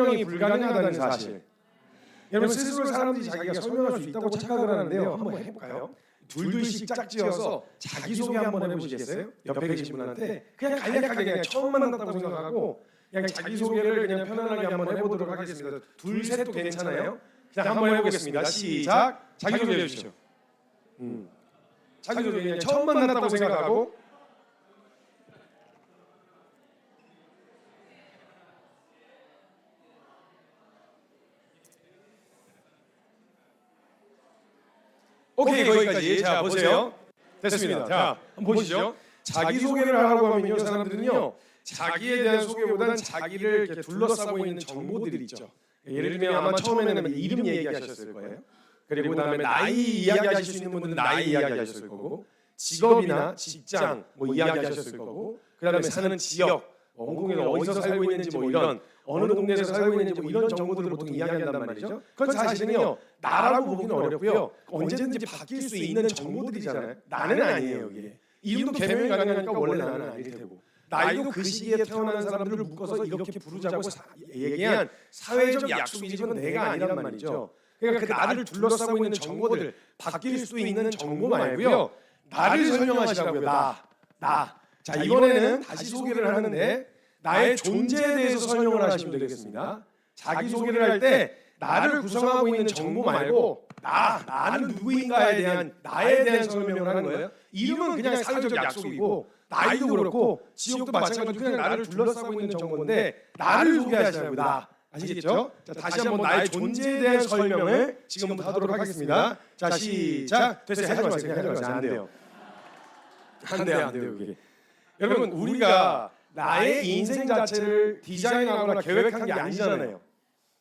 설명이 불가능하다는 사실. 여러분 스스로 사람들이 자기가 설명할 수 있다고 착각을 하는데요. 한번 해볼까요? 둘둘씩 짝지어서 자기소개 한번 해보시겠어요? 옆에 계신 분한테 그냥 간략하게 그냥 처음 만났다고 생각하고 그냥 자기소개를 그냥 편안하게 한번 해보도록 하겠습니다. 둘, 셋도 괜찮아요? 그냥 한번 해보겠습니다. 시작! 자기소개 해주시죠. 자기소개 그냥 처음 만났다고 생각하고 오케이, 거기까지. 자, 보세요. 됐습니다. 자, 한번 보시죠. 자기소개를 하라고 하면요, 사람들은요, 자기에 대한 소개보다는 자기를 이렇게 둘러싸고 있는 정보들이 있죠. 예를 들면 아마 처음에는 이름 얘기하셨을 거예요. 그리고 그다음에 나이 이야기하실 수 있는 분들은 나이 이야기하셨을 거고, 직업이나 직장 뭐 이야기하셨을 거고, 그다음에 사는 지역, 홍콩에 어디서 살고 있는지 뭐 이런 어느 동네에서 살고 있는지 뭐 이런 정보들을 보통 이야기한단 말이죠. 그건 사실은요 나라고 보기는 어렵고요. 언제든지 바뀔 수 있는 정보들이잖아요. 나는 아니에요 이게. 이름도 개명이 가능하니까 원래 나는 아닐 테고. 나이도 그 시기에 태어난 사람들을 묶어서 이렇게 부르자고 얘기한 사회적 약속이지 그건 내가 아니란 말이죠. 그러니까 그 나를 둘러싸고 있는 정보들 바뀔 수 있는 정보 말고요. 나를 설명하시라고요. 나. 자, 이번에는 다시 소개를 하는데 나의 존재에 대해서 설명을 하시면 되겠습니다. 자기소개를 할 때 나를 구성하고 있는 정보 말고 나는 누구인가에 대한 나에 대한 설명을 하는 거예요. 이름은 그냥 사회적 약속이고 나이도 그렇고 지역도 마찬가지로 그냥 나를 둘러싸고 있는 정보인데 나를 소개하시라고요. 나. 아시겠죠? 자, 다시 한번 나의 존재에 대한 설명을 지금부터 하도록 하겠습니다. 자, 시작. 됐어요. 하지 마세요. 하지 마세요. 안 돼요. 안 돼요. 이게. 여러분 우리가 나의 인생 자체를 디자인하거나 계획한 게 아니잖아요.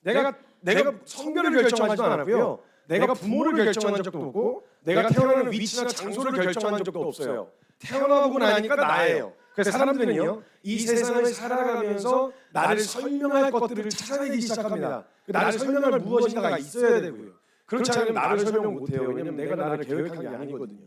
내가 성별을 결정하지도 않았고요. 내가 부모를 결정한 적도 없고 내가 태어나는 위치나 장소를 결정한 적도 없어요. 태어나보고 나니까 나예요. 그래서 사람들은요 이 세상을 살아가면서 나를 설명할 것들을 찾아내기 시작합니다. 나를 설명할 무엇인가가 있어야 되고요. 그렇지 않으면 나를 설명 못해요. 왜냐하면 내가 나를 계획한 게 아니거든요.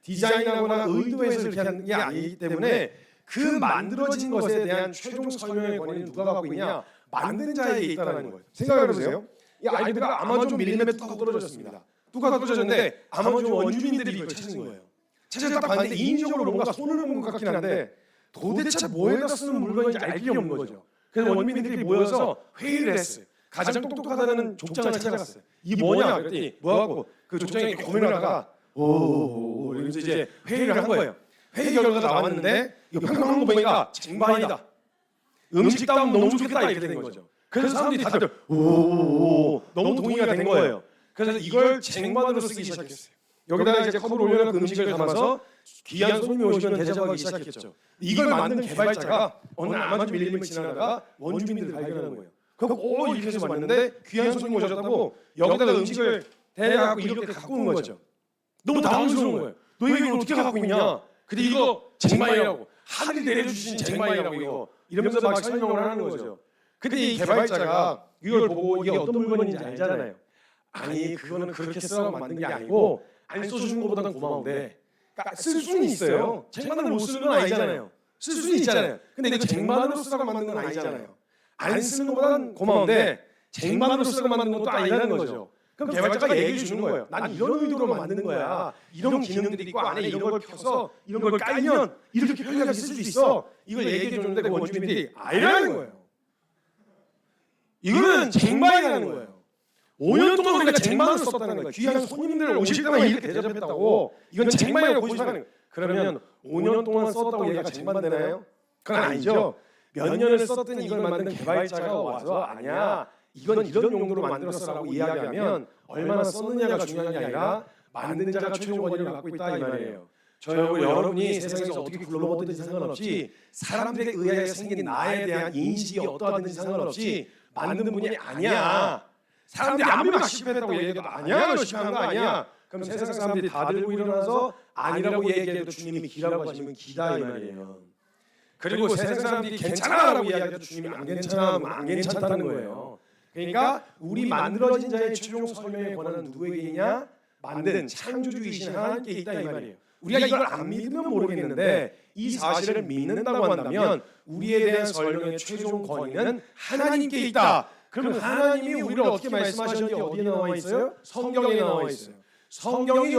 디자인하거나 의도해서 이렇게 하는 게 아니기 때문에 그 만들어진 것에 대한 최종 설명의 권위는 누가 갖고 있냐? 만든 자에게 있다는 거예요. 생각해보세요. 이 아이디어가 아마존 밀림에 뚝 떨어졌습니다. 뚝 떨어졌는데 아마존 원주민들이 이걸 찾은 거예요. 찾아서 딱 봤는데 인위적으로 뭔가 손을 본 것 같긴 한데 도대체 뭐에다 쓰는 물건인지 알 길이 없는 거죠. 그래서 원주민들이 모여서 회의를 했어요. 가장 똑똑하다는 족장을 찾아갔어요. 이게 뭐냐? 그랬더니 뭐하고 그 족장이 고민을 하다가 이러면서 이제 회의를 한 거예요. 회의 결과가 나왔는데 이거 평가한 거 보니까 쟁반이다. 음식다운 너무 좋겠다 이렇게 된 거죠. 그래서 사람들이 다들 너무 동의가 된 거예요. 그래서 이걸 쟁반으로 쓰기 시작했어요. 여기다가 이제 컵을 올려놓고 음식을 담아서 귀한 손님이 오시면 대접하기 시작했죠. 이걸 만든 개발자가 어느 아마존 밀림을 지나다가 원주민들을 발견하는 거예요. 그거 이렇게 해서 왔는데 귀한 손님 오셨다고 여기다가 음식을 대갖고 이렇게 갖고 온 거죠. 너무 당황스러운 거예요. 너 이걸 어떻게 갖고 있냐? 근데 이거 쟁반이라고 하늘이 내려주신 쟁반이라고 이거 이러면서 막 설명을 하는 거죠. 근데 이 개발자가 이걸 보고 이게 어떤 물건인지 알잖아요. 아니 그거는 그렇게 쓰라고 만든 게 아니고 안 써주는 것보단 고마운데 그러니까 쓸 수는 있어요. 쟁반으로 못 쓰는 건 아니잖아요. 쓸 수는 있잖아요. 근데 이거 쟁반으로 쓰라고 만든 건 아니잖아요. 안 쓰는 것보단 고마운데 쟁반으로 쓰라고 만든 것도 아니라는 거죠. 그럼 개발자가 얘기해 주는 거예요. 난 이런 의도로 만드는 거야. 이런 기능들이 있고 안에 이런 걸 펴서 이런 걸 깔면 이렇게 편리하게 쓸 수 있어. 이걸 얘기해 주는데 그 원주민들이 아니라는 거예요. 이거는 쟁반이라는 거예요. 5년 동안 우리가 쟁반을 썼다는 거예요. 귀한 손님들 오실 때만 이렇게 대접했다고 이건 쟁반이라고 고집하는 거예요. 그러면 5년 동안 썼다고 얘가 쟁반 되나요? 그건 아니죠. 몇 년을 썼든 이걸 만든 개발자가 와서 아니야. 이건 이런 용도로 만들었어라고 이야기하면 얼마나 썼느냐가 중요한 게 아니라 만든 자가 최종 권위를 갖고 있다 이 말이에요. 여러분이 세상에서 어떻게 굴러먹든지 상관없이 사람들에 의해 생긴 나에 대한 인식이 어떠하든지 상관없이 만든 분이 아니야. 사람들이 아무리 막 실패했다고 얘기해도 아니야, 너 실패한 거 아니야. 그럼 세상 사람들이 다 들고 일어나서 아니라고 얘기해도 주님이 기라고 하시면 기다 이 말이에요. 그리고 세상 사람들이 괜찮아라고 이야기해도 주님이 안 괜찮아, 안 괜찮다는 거예요. 그러니까 우리 만들어진 자의 최종 설명의 권한은 누구에게 있냐? 만든 창조주이신 하나님께 있다 이 말이에요. 우리가 이걸 안 믿으면 모르겠는데 이 사실을 믿는다고 한다면 우리에 대한 설명의 최종 권위는 하나님께 있다. 그러면 하나님이 우리를 어떻게 말씀하셨는지 어디에 나와 있어요? 성경에 나와 있어요. 성경이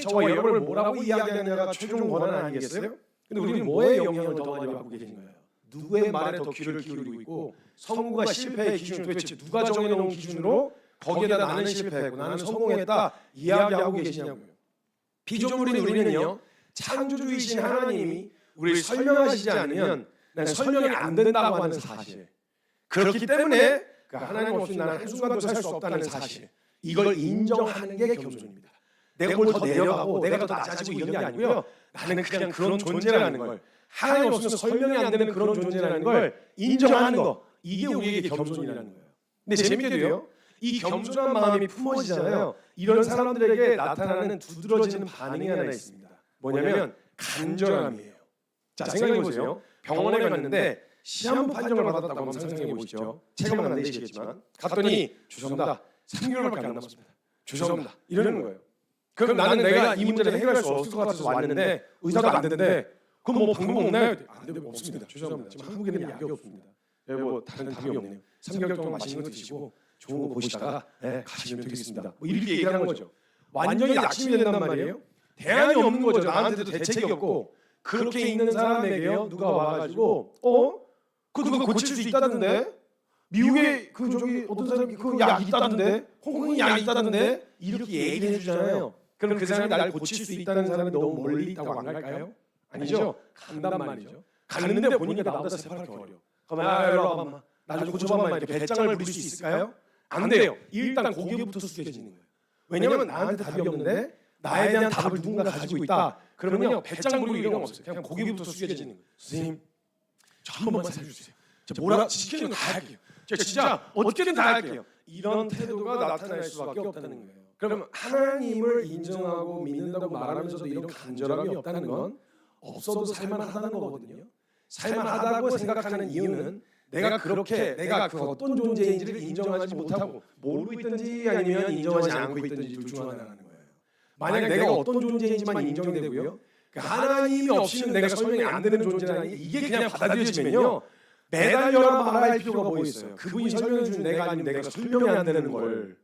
저와 여러분을 뭐라고 이야기하느냐가 최종 권한 아니겠어요? 근데 우리는 뭐에 영향을 더 많이 받고 계신가요? 누구의 말에 더 귀를 기울이고 있고 성공과 실패의 기준을 도대체 누가 정해놓은 기준으로 거기에다 나는 실패했고 나는 성공했다 이야기하고 계시냐고요. 피조물인 우리는요 창조주이신 하나님이 우리를 설명하시지 않으면 난 설명이 안 된다고 하는 사실, 그렇기 때문에 그 하나님 없이 나는 한순간도 살 수 없다는 사실, 이걸 인정하는 게 겸손입니다. 내가 뭘 더 내려가고 내가 더 낮아지고 이런 게 아니고요. 나는 그냥 그런 존재라는 걸, 하나님 없으면 설명이 안 되는 그런 존재라는 걸 인정하는 거, 이게 우리에게 겸손이라는 거예요. 근데 재밌게도요, 이 겸손한 마음이 품어지잖아요. 이런 사람들에게 나타나는 두드러지는 반응이 하나 있습니다. 뭐냐면 간절함이에요. 자, 생각해 보세요. 병원에 갔는데 시한부 판정을 받았다고 한번 상상해 보시죠. 체감은 안 되시겠지만 갔더니 죄송합니다, 3개월밖에 안 남았습니다. 죄송합니다, 이러는 거예요. 그럼 나는 내가 이 문제를 해결할 수 없을 것 같아서 왔는데 의사도 안 되는데 그럼 뭐 방법 없나요? 안 돼요, 없습니다. 죄송합니다. 지금 한국에는 약이 없습니다. 뭐 다른 답이 없네요. 3개월 동안 맛있는 거 드시고 좋은 거 보시다가 가시면 되겠습니다. 뭐 이렇게 얘기를 하는 거죠. 완전히 낙심이 된단 말이에요. 대안이 없는 거죠. 나한테도 대책이 없고. 그렇게 있는 사람에게요 누가 와가지고 그거 고칠 수 있다던데, 미국에 그 저기 어떤 사람이 그 약 있다던데, 홍콩에 약 있다던데 이렇게 얘기를 해주잖아요. 그럼 그 사람이 날 고칠 수 있다는 사람이 너무 멀리 있다고 안 갈까요? 아니죠. 간단 말이죠. 갔는데 보니까 나보다 새파랗게 어려. 그럼 일로 와봐, 나 좀 고쳐봐봐, 이렇게 배짱을 부릴 수 있을까요? 안 돼요. 일단 고개부터 숙여지는 거예요. 왜냐면 나한테 답이 없는데 나에 대한 답을 누군가 가지고 있다. 그러면요 배짱 부리고 이런 거 없어요. 그냥 고개부터 숙여지는 거예요. 선생님, 저 한 번만 살려주세요. 저 뭐라 시키는 거 다 할게요. 저 진짜 어떻게든 다 할게요. 이런 태도가 나타날 수밖에 없다는 거예요. 그러면 하나님을 인정하고 믿는다고 말하면서도 이런 간절함이 없다는 건 없어도 살만하다는 거거든요. 살만하다고 생각하는 이유는 내가 그 어떤 존재인지를 인정하지 못하고 모르고 있든지 아니면 인정하지 않고 있든지 둘 중 하나라는 거예요. 만약 내가 어떤 존재인지만 인정되고요, 하나님이 없이는 내가 설명이 안 되는 존재라니 이게 그냥 받아들여지면요 매달려라 말할 필요가 뭐 있어요. 그분이 설명해 주는 내가 아니면 내가 설명이 안 되는 걸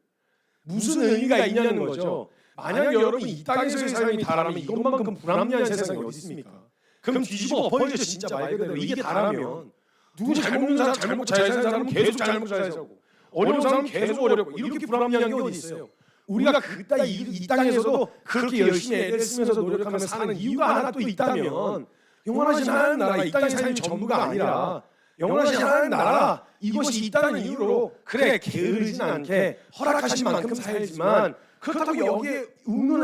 무슨 의미가 있냐는 거죠. 만약 여러분이 이 땅에서의 삶이 다라면 이것만큼 불합리한 세상이 어디 있습니까? 그럼 뒤집어 엎어야죠. 진짜 말 그대로 이게 다라면 누구 잘 먹는 사람, 잘 사는 사람은 계속 잘 먹고 잘 살고, 어려운 사람은 계속 어렵고, 이렇게 불합리한 게 어디 있어요? 우리가 이 땅에서도 그렇게 열심히 애를 쓰면서 노력하면서 사는 이유가 하나 또 있다면, 영원하신 하나님 나라, 이 땅의 삶이 전부가 아니라 영원하신 하나님 나라, 이것이 있다는 이유로 그래 게으르진 않게 허락하신 만큼 살지만, 그렇다고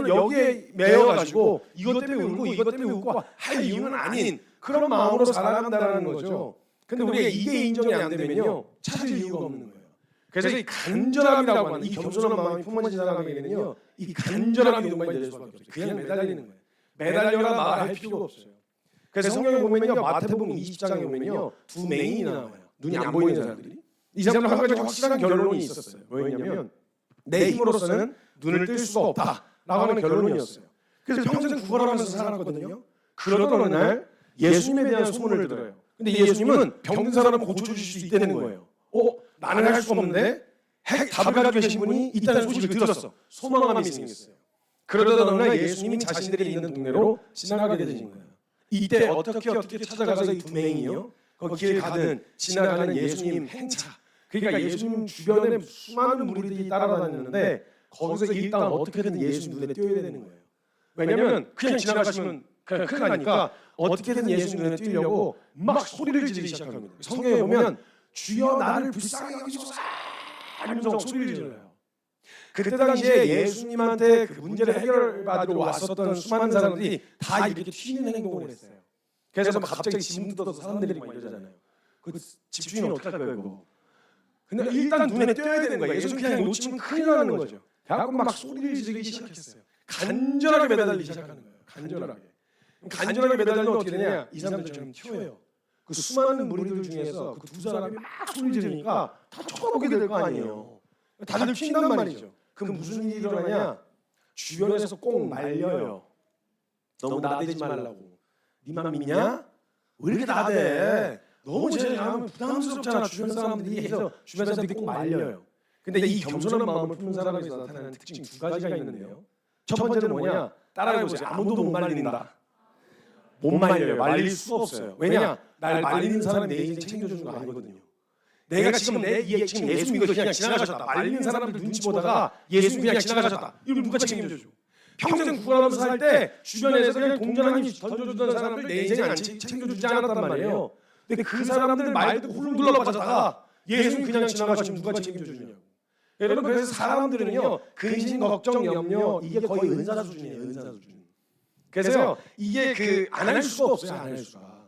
여기에 매여가지고 이것 때문에 울고 이것 때문에 웃고 할 이유는 아닌 그런 마음으로 살아간다는 거죠. 근데 우리가 이게 인정이 안 되면요 찾을 이유가 없는 거예요. 그래서 이 간절함이라고 하는 이 겸손한 마음이 품어진 사람에게는요 이 간절함이 정말 될 수밖에 없어요. 그냥 매달리는 거예요. 매달려라 말할 필요가 없어요. 그래서 성경에 보면요 마태복음 20장에 보면요 두 맹인이 나와요. 눈이 안 보이는 사람들이. 이 사람들 한 가지 확실한 결론이 있었어요. 뭐였냐면 내 힘으로서는 눈을 뜰 수가 없다라고 하는 결론이었어요. 그래서 평생 구걸하면서 살았거든요. 그러던 어느 날 예수님에 대한 소문을 들어요. 근데 예수님은 병든 사람을 고쳐주실 수 있다는 거예요. 나는 할 수 없는데 답을 가지고 계신 분이 있다는 소식을 들었어. 소망감이 생겼어요. 그러던 어느 날 예수님이 자신들이 있는 동네로 지나가게 되신 거예요. 이때 어떻게 찾아가서 이 두 맹인이요 거기 길 가든 지나가는 예수님 행차, 그러니까 예수님 주변에 수많은 무리들이 따라다녔는데 거기서 일단 어떻게든 예수 눈에 띄어야 되는 거예요. 왜냐면 그냥 지나가시면 그냥 큰일 나니까 어떻게든 예수 눈에 띄려고 막 소리를 지르기 시작합니다. 성경에 보면 주여 나를 불쌍히 여기소서 하면서 소리를 질러요. 그때 당시에 예수님한테 그 문제를 해결받으러 왔었던 수많은 사람들이 다 이렇게 튀는 행동을 했어요. 그래서 갑자기 지붕 뜯어서 사람들이 막 이러잖아요. 그 집주인은 어떻게 할 거예요 그거? 근데 일단 눈에 띄어야 되는 거예요. 예수님 그냥 놓치면 큰일 나는 거죠. 그래서 막 소리를 지르기 시작했어요. 간절하게 매달리기 시작하는 거예요. 간절하게 매달리면 어떻게 되냐? 이 사람들처럼 튀어요. 그 수많은 무리들 중에서 그 두 사람이 막 소리 지르니까 다 쳐다보게 될 거 아니에요. 다들 튄단 말이죠. 그럼 무슨 일이 일어나냐? 주변에서 꼭 말려요. 너무 나대지 말라고. 니만 믿냐? 왜 이렇게 나대? 너무 제자하면 부담스럽잖아. 주변 사람들이 해서 주변 사람들이 꼭 말려요. 근데 이 겸손한 마음을 품는 사람에서 나타나는 특징 두 가지가 있는데요. 첫 번째는 뭐냐? 따라해보세요. 아무도 못 말린다. 못 말려요. 말릴 수가 없어요. 왜냐? 날 말리는 사람이 내 인생 챙겨주는 거 아니거든요. 내가 지금 지금 예수 믿고 그냥 지나가셨다. 말리는 사람들 눈치 보다가 예수 그냥 지나가셨다. 이걸 누가 책임져줘? 평생 구원하면서 살 때 주변에서 그냥 동전하니 던져주던 사람들 내 인생에 안 챙겨주지 않았단 말이에요. 근데 그 사람들 말 듣고 훌렁 둘러빠졌다가 예수님 그냥 지나가시면 누가 책임져주냐고. 여러분 그래서 사람들은요 근심, 걱정, 염려 이게 거의 은사 수준이에요. 은사 수준. 그래서 이게 안 할 수가 없어요. 안 할 수가.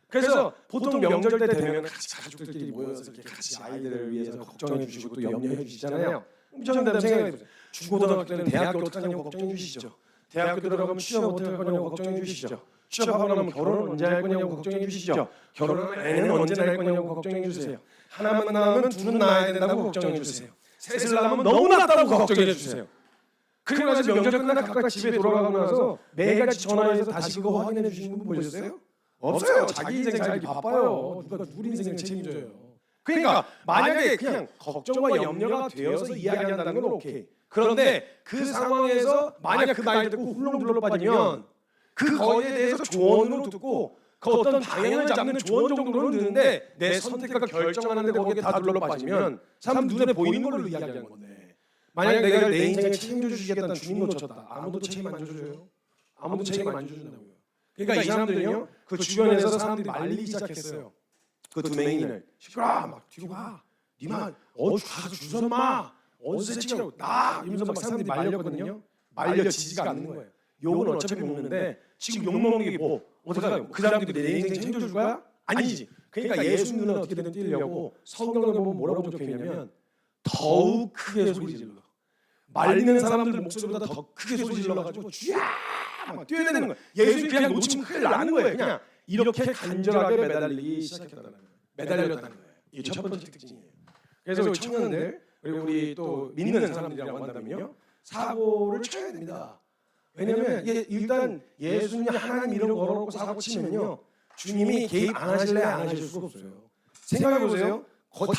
그래서 보통 명절 때 되면 같이 가족들끼리 모여서 이렇게 같이 아이들을 위해서 걱정해 주시고 또 염려해 주시잖아요. 저는 생각해 보세요. 중고등학교 때는 대학교 어떡하냐고 걱정해 주시죠. 대학교 들어가면 취업 어떻게 할 거냐고 걱정해 주시죠. 취업하고 나면 결혼은 언제 할 거냐고 걱정해 주시죠. 결혼하면 애는 언제 낳을 거냐고 걱정해 주세요. 하나만 낳으면 둘은 낳아야 된다고 걱정해 주세요. 셋을 낳으면 너무 낳았다고 걱정해 주세요. 그리고 나서 명절 끝나 각각 집에 돌아가고 나서 매일같이 전화해서 다시 그거 확인해 주시는 분 보셨어요? 없어요. 자기 인생 살기 바빠요. 누가 우리 인생을 책임져요. 그러니까 만약에 그냥 걱정과 염려가 되어서 이야기한다는 건 오케이. 그런데 그 상황에서 만약 그 말 듣고 훌렁 둘러 빠지면 그 거에 대해서 조언으로 듣고 그 어떤 방향을 잡는 조언 정도로는 듣는데 내 선택과 결정하는데 거기에 다 둘러 빠지면 사람 눈에 보이는 걸로 이야기하는 건데 만약 내가 내 인생을 책임져 주시겠다는 주님 놓쳤다. 아무도 책임 안 져줘요. 아무도 책임 안 져준다고요. 그러니까 이 사람들은요 그 주변에서 사람들이 말리기 시작했어요. 그 두 맹인을 시끄라 막 뒤로 가. 니만 가서 주선 마. 어디서 책임져 나 이러면서 막 사람들이 말렸거든요. 말려지지가 않는 거예요. 욕은 어차피 먹는데 지금 욕 먹는 게 뭐 어떡하요? 그 사람들이 내 인생 챙겨줄 거야? 아니지. 그러니까 예수 눈에 어떻게든 띄려고 성경을 보면 뭐라고 적혀있냐면 더욱 크게 소리 질러. 말리는 사람들 목소리보다 더 크게 소리 질러가지고 쥐야 막 뛰어야 되는 거야. 예수님 그냥 놓치면 큰일 나는 거예요. 그냥 이렇게 간절하게 매달리기 시작했다는 거예요. 매달렸다는 거예요. 이게 첫 번째 특징이에요. 그래서 우리 청년들 그리고 우리 또 믿는 사람들이라고 한다면요 사고를 쳐야 됩니다. 왜냐면 이게 일단 예수님 하나님 이름 걸어놓고 사고 치면요 주님이 개입 안 하실래 안 하실 수가 없어요. 생각해 보세요.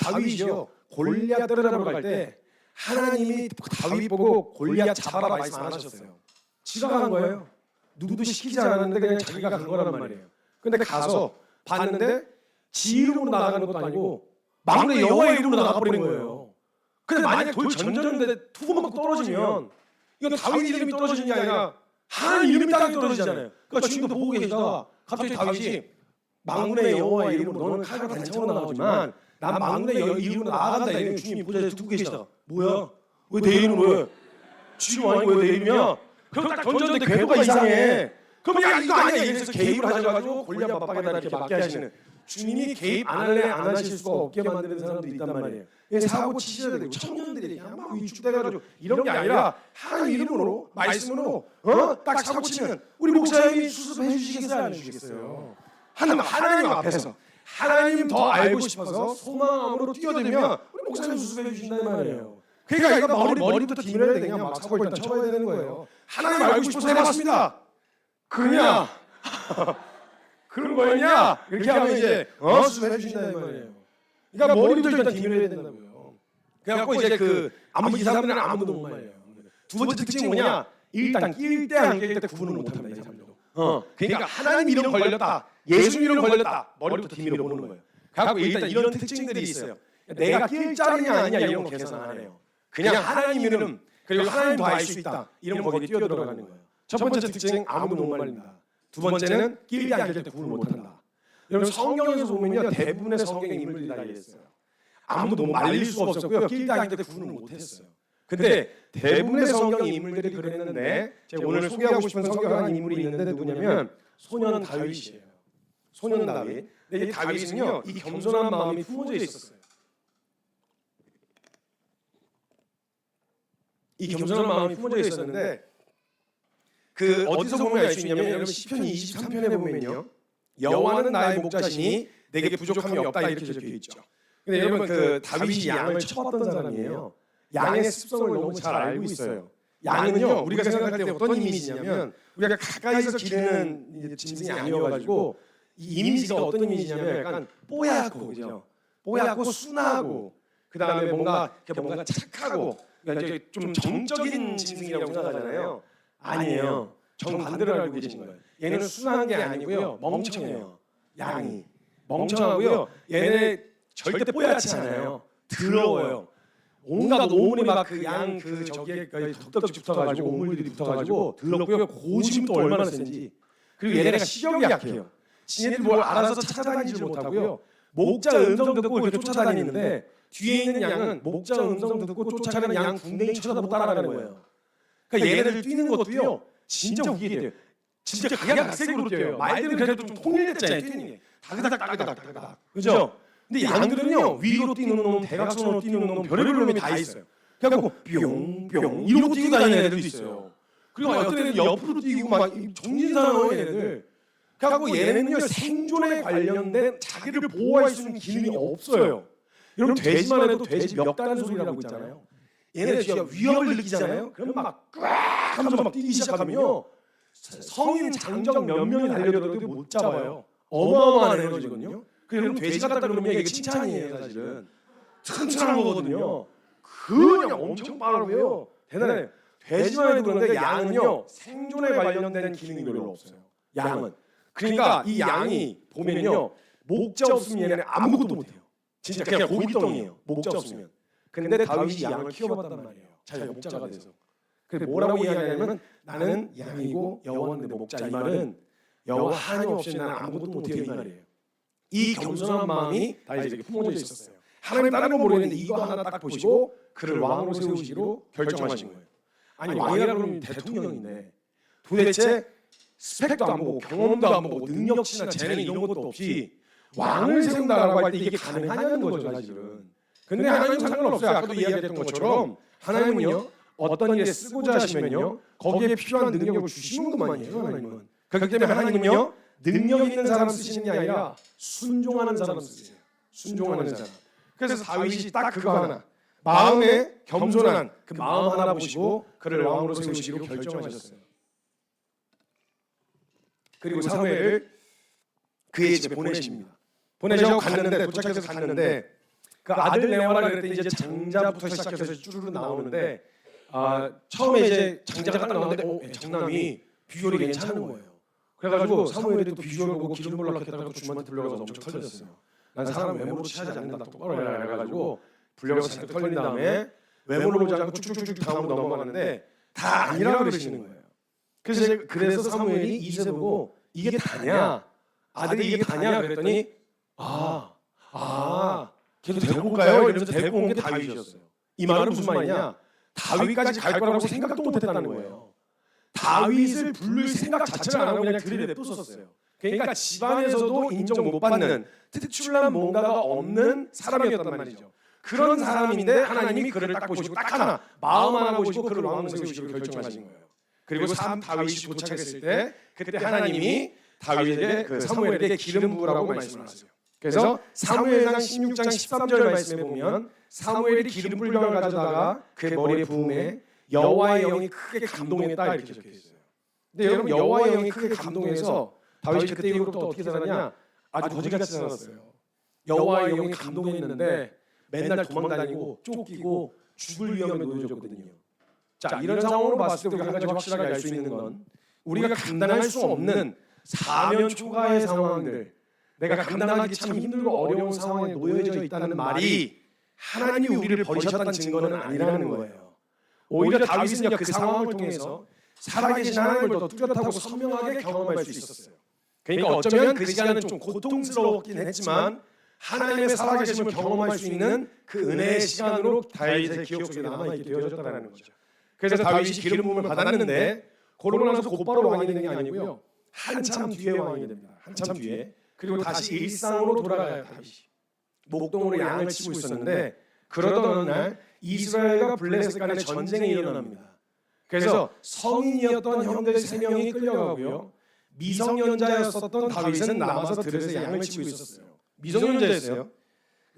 다윗이요 골리앗 때려잡으러 갈 때 하나님이 다윗 보고 골리앗 잡아라 말씀 안 하셨어요. 지가 간 거예요. 누구도 시키지 않았는데 그냥 자기가 간 거란 말이에요. 근데 가서 봤는데 지 이름으로 나가는 것도 아니고 막내 여호와의 이름으로 나가버린 거예요. 근데 만약 돌 전전인데 투구 맞고 떨어지면 이건 다윗 이름이 떨어지는 게 아니라 하나님 이름이 땅에 떨어지잖아요. 그러니까 주님도 보고 계시다가 갑자기 다윗이 망군의 여호와의 이름으로 너는 칼과 단창으로 나가지만 난 망군의 이름으로 나아간다. 이러면 주님이 보좌에 두고 계시다가 뭐야? 왜 내 이름은 왜? 지금 아니고 왜 내 이름이야? 그럼 딱 던졌는데 궤도가 이상해. 그럼 야 이거 아니야. 이래서 개입을 하셔가지고 골리앗 맞박에다 이렇게 맞게 하시는 주님이 개입 안 할래 안 하실 수가 없게 만드는 사람들이 있단 말이에요. 사고 치셔야 되고 청년들이 그냥 막 위축돼가지고 이런 게 아니라 하나님 이름으로 말씀으로 딱 사고 치면 우리 목사님이 수습해 주시겠어요 안 해주시겠어요? 하나님 앞에서 하나님 더 알고 싶어서 소망으로 뛰어들면 우리 목사님 수습해 주신다는 말이에요. 그러니까 이거 머리부터 디밀어야 돼. 그냥 막 사고 일단 쳐봐야 되는 거예요. 하나님 알고 싶어서 해봤습니다. 그러냐? 그런 거였냐? 이렇게 하면 이제 수습해 주신다는 말이에요. 그러니까 머리부터 일단 디밀어야 된다고요. 그래갖고 이제 이 사람들은 아무도 못 말려요. 두 번째 특징이 뭐냐? 일단 낄 때 안 낄 때 구분을 못합니다. 이 사람들도. 그러니까 하나님 이름 걸렸다, 예수 이름 걸렸다, 머리부터 디밀어 보는 거예요. 그래갖고 일단 이런 특징들이 있어요. 내가 낄 자리냐 아니냐 이런 거 계산 안 해요. 그냥 하나님 이름 그리고 하나님도 알 수 있다. 이런 거기에 뛰어들어가는 거예요. 첫 번째 특징 아무도 못 말린다. 두 번째는 낄 때 안 낄 때 구분을 못한다. 여러분 성경에서 보면요 대부분의 성경 인물들이 다 이랬어요. 아무도 말릴 수가 없었고요. 낄 때 안 낄 때 구분을 못했어요. 근데 대부분의 성경 인물들이 그랬는데 제가 오늘 소개하고 싶은 성경 한 인물이 있는데 누구냐면 소년 다윗이에요. 소년 다윗. 근데 이 다윗은요 이 겸손한 마음이 품어져 있었어요. 이 겸손한 마음이 품어져 있었는데 어디서 보면 알 수 있냐면 여러분 시편 23편에 보면요 여호와는 나의 목자시니 내게 부족함이 없다 이렇게 적혀 있죠. 근데 여러분 다윗이 양을 쳐봤던 사람이에요. 양의 습성을 너무 잘 알고 있어요. 양은요 우리가 생각할 때 어떤 이미지냐면 우리가 가까이서 기르는 짐승이 아니어가지고 이 이미지가 어떤 이미지냐면 약간 뽀얗고, 그죠? 뽀얗고 순하고, 그 다음에 뭔가 착하고, 그러니까 이제 좀 정적인 짐승이라고 생각하잖아요. 아니에요. 정반대로 알고 계신 거예요. 얘는 순한 게 아니고요, 멍청해요. 양이 멍청하고요. 얘네 절대 뽀얗지 않아요. 더러워요. 온갖 오물이 막 그 양 그 저기에 덕덕지 붙어가지고 오물들이 붙어가지고 더럽고요. 고집도 얼마나 센지. 그리고 얘네가 시력이 약해요. 지네들 뭘 알아서 찾아다니지 못하고요. 목자 음성 듣고 이렇게 쫓아다니는데 뒤에 있는 양은 목자 음성 듣고 쫓아가는 양 궁뎅이 쳐다보고 따라가는 거예요. 그러니까 얘네들 뛰는 것도요. 진짜 웃기게 돼요. 진짜 각양각색으로 뛰어요. 말들은 그래도 좀 통일됐잖아요. 뛰는 게. 다그닥. 그죠? 근데 양들은요. 위로 뛰는 놈, 대각선으로 뛰는 놈, 별의별 놈이 다 있어요. 그래갖고 뿅뿅 이러고 뛰고 다니는 애들도 있어요. 그리고 어떤 애들 옆으로 뛰고 막 정신사나워요 얘네들. 그래갖고 얘네는요. 생존에 관련된 자기를 보호할 수 있는 기능이 없어요. 여러분 돼지만 해도 돼지 멱단 소리라고 있잖아요. 얘네들 진짜 위협을 느끼잖아요. 그러면 막 꽉 하면서 막 뛰기 시작하면요. 성인 장정 몇 명이 달려들어도 못 잡아요. 어마어마한 에너지거든요. 그럼 돼지 같다 그러면 이게 칭찬이에요 사실은. 튼튼한 거거든요. 그냥 엄청 빠르고요. 대단해요. 돼지만 해도 그런데 양은요. 생존에 관련된 기능이 별로 없어요. 양은. 그러니까 이 양이 보면요. 목자 없으면 얘는 아무것도 못해요. 진짜 그냥 고깃덩이에요. 목자 없으면. 근데 다윗이 양을 키워봤단 말이에요. 자기가 목자가 돼서. 그래서 뭐라고 이야기하냐면 나는 양이고 여호와는 내 목자. 이 말은 여호와 하나님 없이 나는 아무것도 못해요 이 말이에요. 이 겸손한 마음이 다윗에게 품어져 있었어요. 하나님 다른 건 모르겠는데 이거 하나 딱 보시고 그를 왕으로 세우시기로 결정하신 거예요. 아니 왕이라 그러면 대통령인데 도대체 스펙도 안 보고 경험도 안 보고 능력치나 재능 이런 것도 없이 왕을 세운다라고 할 때 이게 가능하냐는 거죠 사실은. 근데 하나님은 상관없어요. 아까도 이야기했던 것처럼 하나님은요 어떤 일에 쓰고자 하시면요 거기에 필요한 능력을 주시는 것만이에요 하나님은. 그렇기 때문에 하나님은요 능력 있는 사람 쓰시는 게 아니라 순종하는 사람 쓰세요. 순종하는 사람. 그래서 다윗이 딱 그거 하나 마음에 겸손한 그 마음 하나 보시고 그를 왕으로 세우시기로 결정하셨어요. 그리고 사무엘을 그의 집에 보내십니다. 보내셔서 갔는데 도착해서 갔는데 그 아들 레와라 그랬더니 이제 장자부터 시작해서 쭈르르 나오는데 처음에 이제 장자가 딱 나오는데 장남이 비주얼이 괜찮은 거예요. 그래가지고 사무엘이 또 비주얼 보고 기름 불락했다고 주님한테 불려가서 엄청 털렸어요. 난 사람 외모로 취하지 않는다 똑바로 해라 그래가지고 불려가서 잔뜩 털린 다음에 외모로 보지 않고 쭉쭉쭉 다음으로 넘어가는데 다 아니라고 그러시는 거예요. 그래서 사무엘이 이세 보고 이게 다냐? 아들이 이게 다냐? 그랬더니 걔도 데리고 올까요? 이러면서 데리고 온 게 다윗이었어요. 이 말은 무슨 말이냐? 다윗까지 갈 거라고 생각도 못했다는 거예요. 다윗을 부를 생각 자체를 안 하고 그냥 들이 냅뒀었어요. 그러니까 집안에서도 인정 못 받는 특출난 뭔가가 없는 사람이었단 말이죠. 그런 사람인데 하나님이 그를 딱 보시고 딱 하나 마음 하나 보시고 그를 왕으로 세우시기로 결정하신 거예요. 그리고 다윗이 도착했을 때 그때 하나님이 다윗에게 그 사무엘에게 기름 부으라고 말씀을 하세요. 그래서 사무엘상 16장 13절 말씀에 보면 사무엘이 기름 불병을 가져다가 그의 머리에 부음에 여호와의 영이 크게 감동했다 이렇게 적혀 있어요. 근데 여러분 여호와의 영이 크게 감동해서 다윗이 그때 이후부터 어떻게 살았냐? 아주 거지같이 살았어요. 여호와의 영이 감동했는데 맨날 도망다니고 쫓기고 죽을 위험에 놓여졌거든요. 자, 이런 상황으로 봤을 때 우리가 한 가지 확실하게 알 수 있는 건 우리가 감당할 수 없는 사면 초과의 상황들, 내가 감당하기 참 힘들고 어려운 상황에 놓여져 있다는 말이 하나님이 우리를 버리셨다는 증거는 아니라는 거예요. 오히려 다윗은요 그 상황을 통해서 살아계신 하나님을 더 뚜렷하고 선명하게 경험할 수 있었어요. 그러니까 어쩌면 그 시간은 좀 고통스러웠긴 했지만 하나님의 살아계심을 경험할 수 있는 그 은혜의 시간으로 다윗의 기억 속에 남아있게 되어졌다는 거죠. 그래서 다윗이 기름 부음을 받았는데 그러고 나서 곧바로 왕이 되는 게 아니고요. 한참 뒤에 왕이 됩니다. 한참 뒤에. 그리고 다시 일상으로 돌아가요. 다윗이. 목동으로 양을 치고 있었는데 그러던 어느 날 이스라엘과 블레셋 간의 전쟁이 일어납니다. 그래서 성인이었던 형들 3명이 끌려가고요. 미성년자였었던 다윗은 남아서 들에서 양을 치고 있었어요. 미성년자였어요.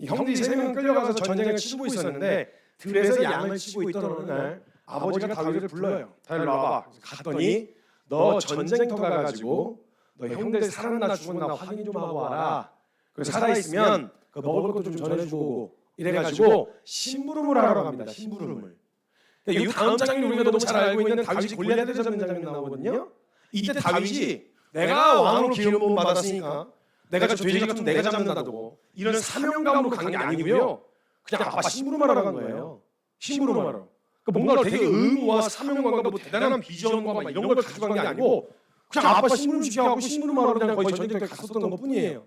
형들이 3명 끌려가서 전쟁을 치고 있었는데 들에서 양을 치고 있던 어느 날 아버지가 다윗을 불러요. 다윗 와봐. 갔더니 너 전쟁터 가가지고 너 형들 살았나 죽었나 확인 좀 하고 와라. 그리고 살아있으면 그 먹을 것 좀 전해주고 오고 이래가지고 심부름을 하러 갑니다. 심부름을. 이 다음 장면 우리가 너무 잘 알고 있는 다윗이 골리앗을 잡는 장면 나오거든요. 이때 다윗이 내가 왕으로 기름 받았으니까 내가 저 돼지 같은 내가 잡는다고 이런 사명감으로 간 게 아니고요. 그냥 아빠 심부름하러 간 거예요. 심부름하러. 그러니까 뭔가 되게 의무와 사명감과 뭐 대단한 비전과 막 이런 걸 가져간 게 아니고 그냥 아빠 심부름 시켜갖고 심부름하러 그냥 거의 전쟁터에 갔었던 것뿐이에요.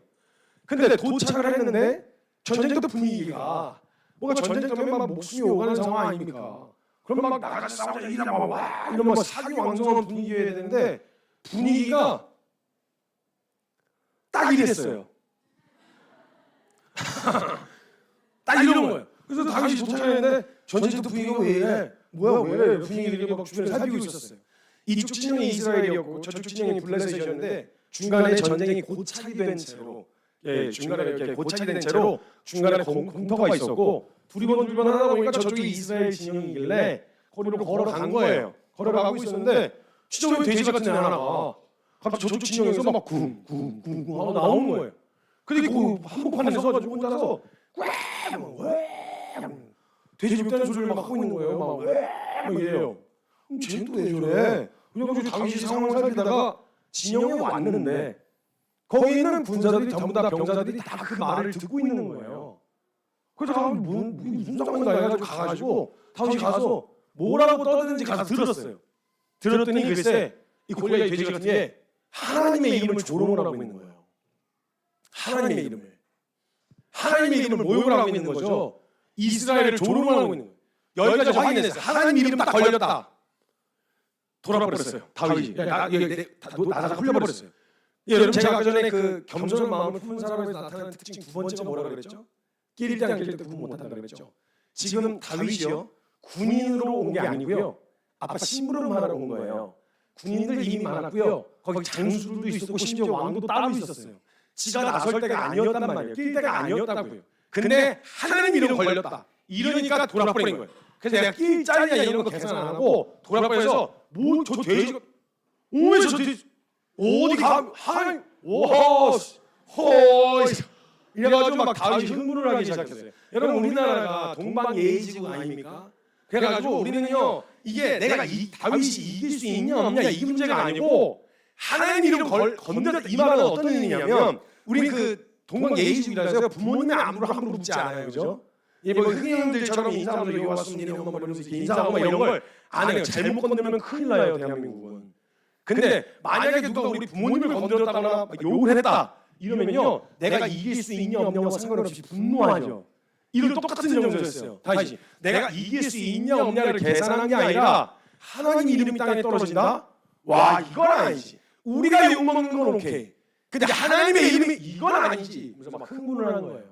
근데 도착을 했는데 전쟁터 분위기가 뭔가 전쟁터면 막 목숨이 오가는 상황 아닙니까? 그럼 막 나가서 싸우자 이러면 와 이런 막 사기 왕성한 분위기여야 되는데 분위기가 딱 이랬어요. 딱 이런 거예요. 그래서 다윗이 도착했는데 전쟁터 분위기가 왜 이래? 뭐야 왜 이래? 분위기를 막 주변에 살피고 있었어요. 이쪽 진영이 이스라엘이었고 저쪽 진영이 블레셋이었는데 중간에 전쟁이 고착이 된 채로 중간에 이렇게 고착이 된 채로 중간에 공터가 있었고 두리번 하다 보니까 저쪽이 이스라엘 진영이길래 거리로 걸어간 거예요. 걸어가고 있었는데 진짜 왜 돼지 같은 애 하나가 갑자기 저쪽 진영에서 막 쿵쿵쿵쿵 하고 나오는 거예요. 근데 그 한복판에 서가지고 혼자서 돼지 묵다는 소리를 막 하고 있는 거예요. 막 이래요. 쟤는 또 왜 저래? 그래가지고 당시 상황을 살피다가 진영에 왔는데 거기 있는 군사들이 전부 다 병사들이 다 그 말을 듣고 있는 거예요. 그래서 무슨 상황인가 해가지고 가가지고 다윗이 가서 뭐라고 떠드는지 가서 들었어요. 들었더니 글쎄 이 골리앗 돼지 같은 게 하나님의 이름을 조롱을 하고 있는 거예요. 하나님의 이름을 모욕을 하고 있는 거죠. 이스라엘을 조롱을 하고 있는 거예요. 여기까지 확인했어요. 하나님 이름 딱 걸렸다. 돌아버렸어요. 다윗이 나다가 흘려버렸어요. 여러분 제가 아까 전에 그 겸손한 마음을 품은 사람에서 나타나는 특징 두 번째가 뭐라 그랬죠? 낄 때 안 낄 때 구분 못한다 그랬죠. 지금 다윗이요 군인으로 온 게 아니고요. 아빠 심부름하러 온 거예요. 군인들 이미 많았고요. 거기 장수들도 있었고 심지어 왕도 따로 있었어요. 지가 나설 때가 아니었단 말이에요. 낄 때가 아니었다고요. 근데 하나님 이름 걸렸다. 이러니까 돌아버린 거예요. 그래서 내가 낄 짤이냐 이런 거 계산 안 하고 돌아버려서 뭐 저 돼지가 왜 저 돼지 어디 가 하나님 이래가지고 막 다윗이 흥분을 하기 시작했어요. 여러분 우리나라가 동방예의지국 아닙니까? 그래가지고 우리는요 이게 내가 다윗이 이길 수 있냐 없냐 이 문제가 아니고 하나님 이름 건드렸다 이 말은 어떤 의미냐면 우리 그 동방예의지국이라서 부모님의 안부를 함부로 묻지 않아요, 그죠? 뭐 흑인들처럼 인사하면서 여기 왔습니다 이러면서 이렇게 인사하고 이런 걸 안 해요. 잘못 건드리면 큰일 나요 대한민국은. 근데 만약에 누가 우리 부모님을 건드렸다거나 욕을 했다 이러면요 내가 이길 수 있냐 없냐와 상관없이 분노하죠. 이걸 똑같은 정서였어요. 다시 내가 이길 수 있냐 없냐를 계산한 게 아니라 하나님 이름이 땅에 떨어진다? 와 이건 아니지. 우리가 욕먹는 건 오케이. 근데 하나님의 이름이 이건 아니지. 그래서 막 흥분을 하는 거예요.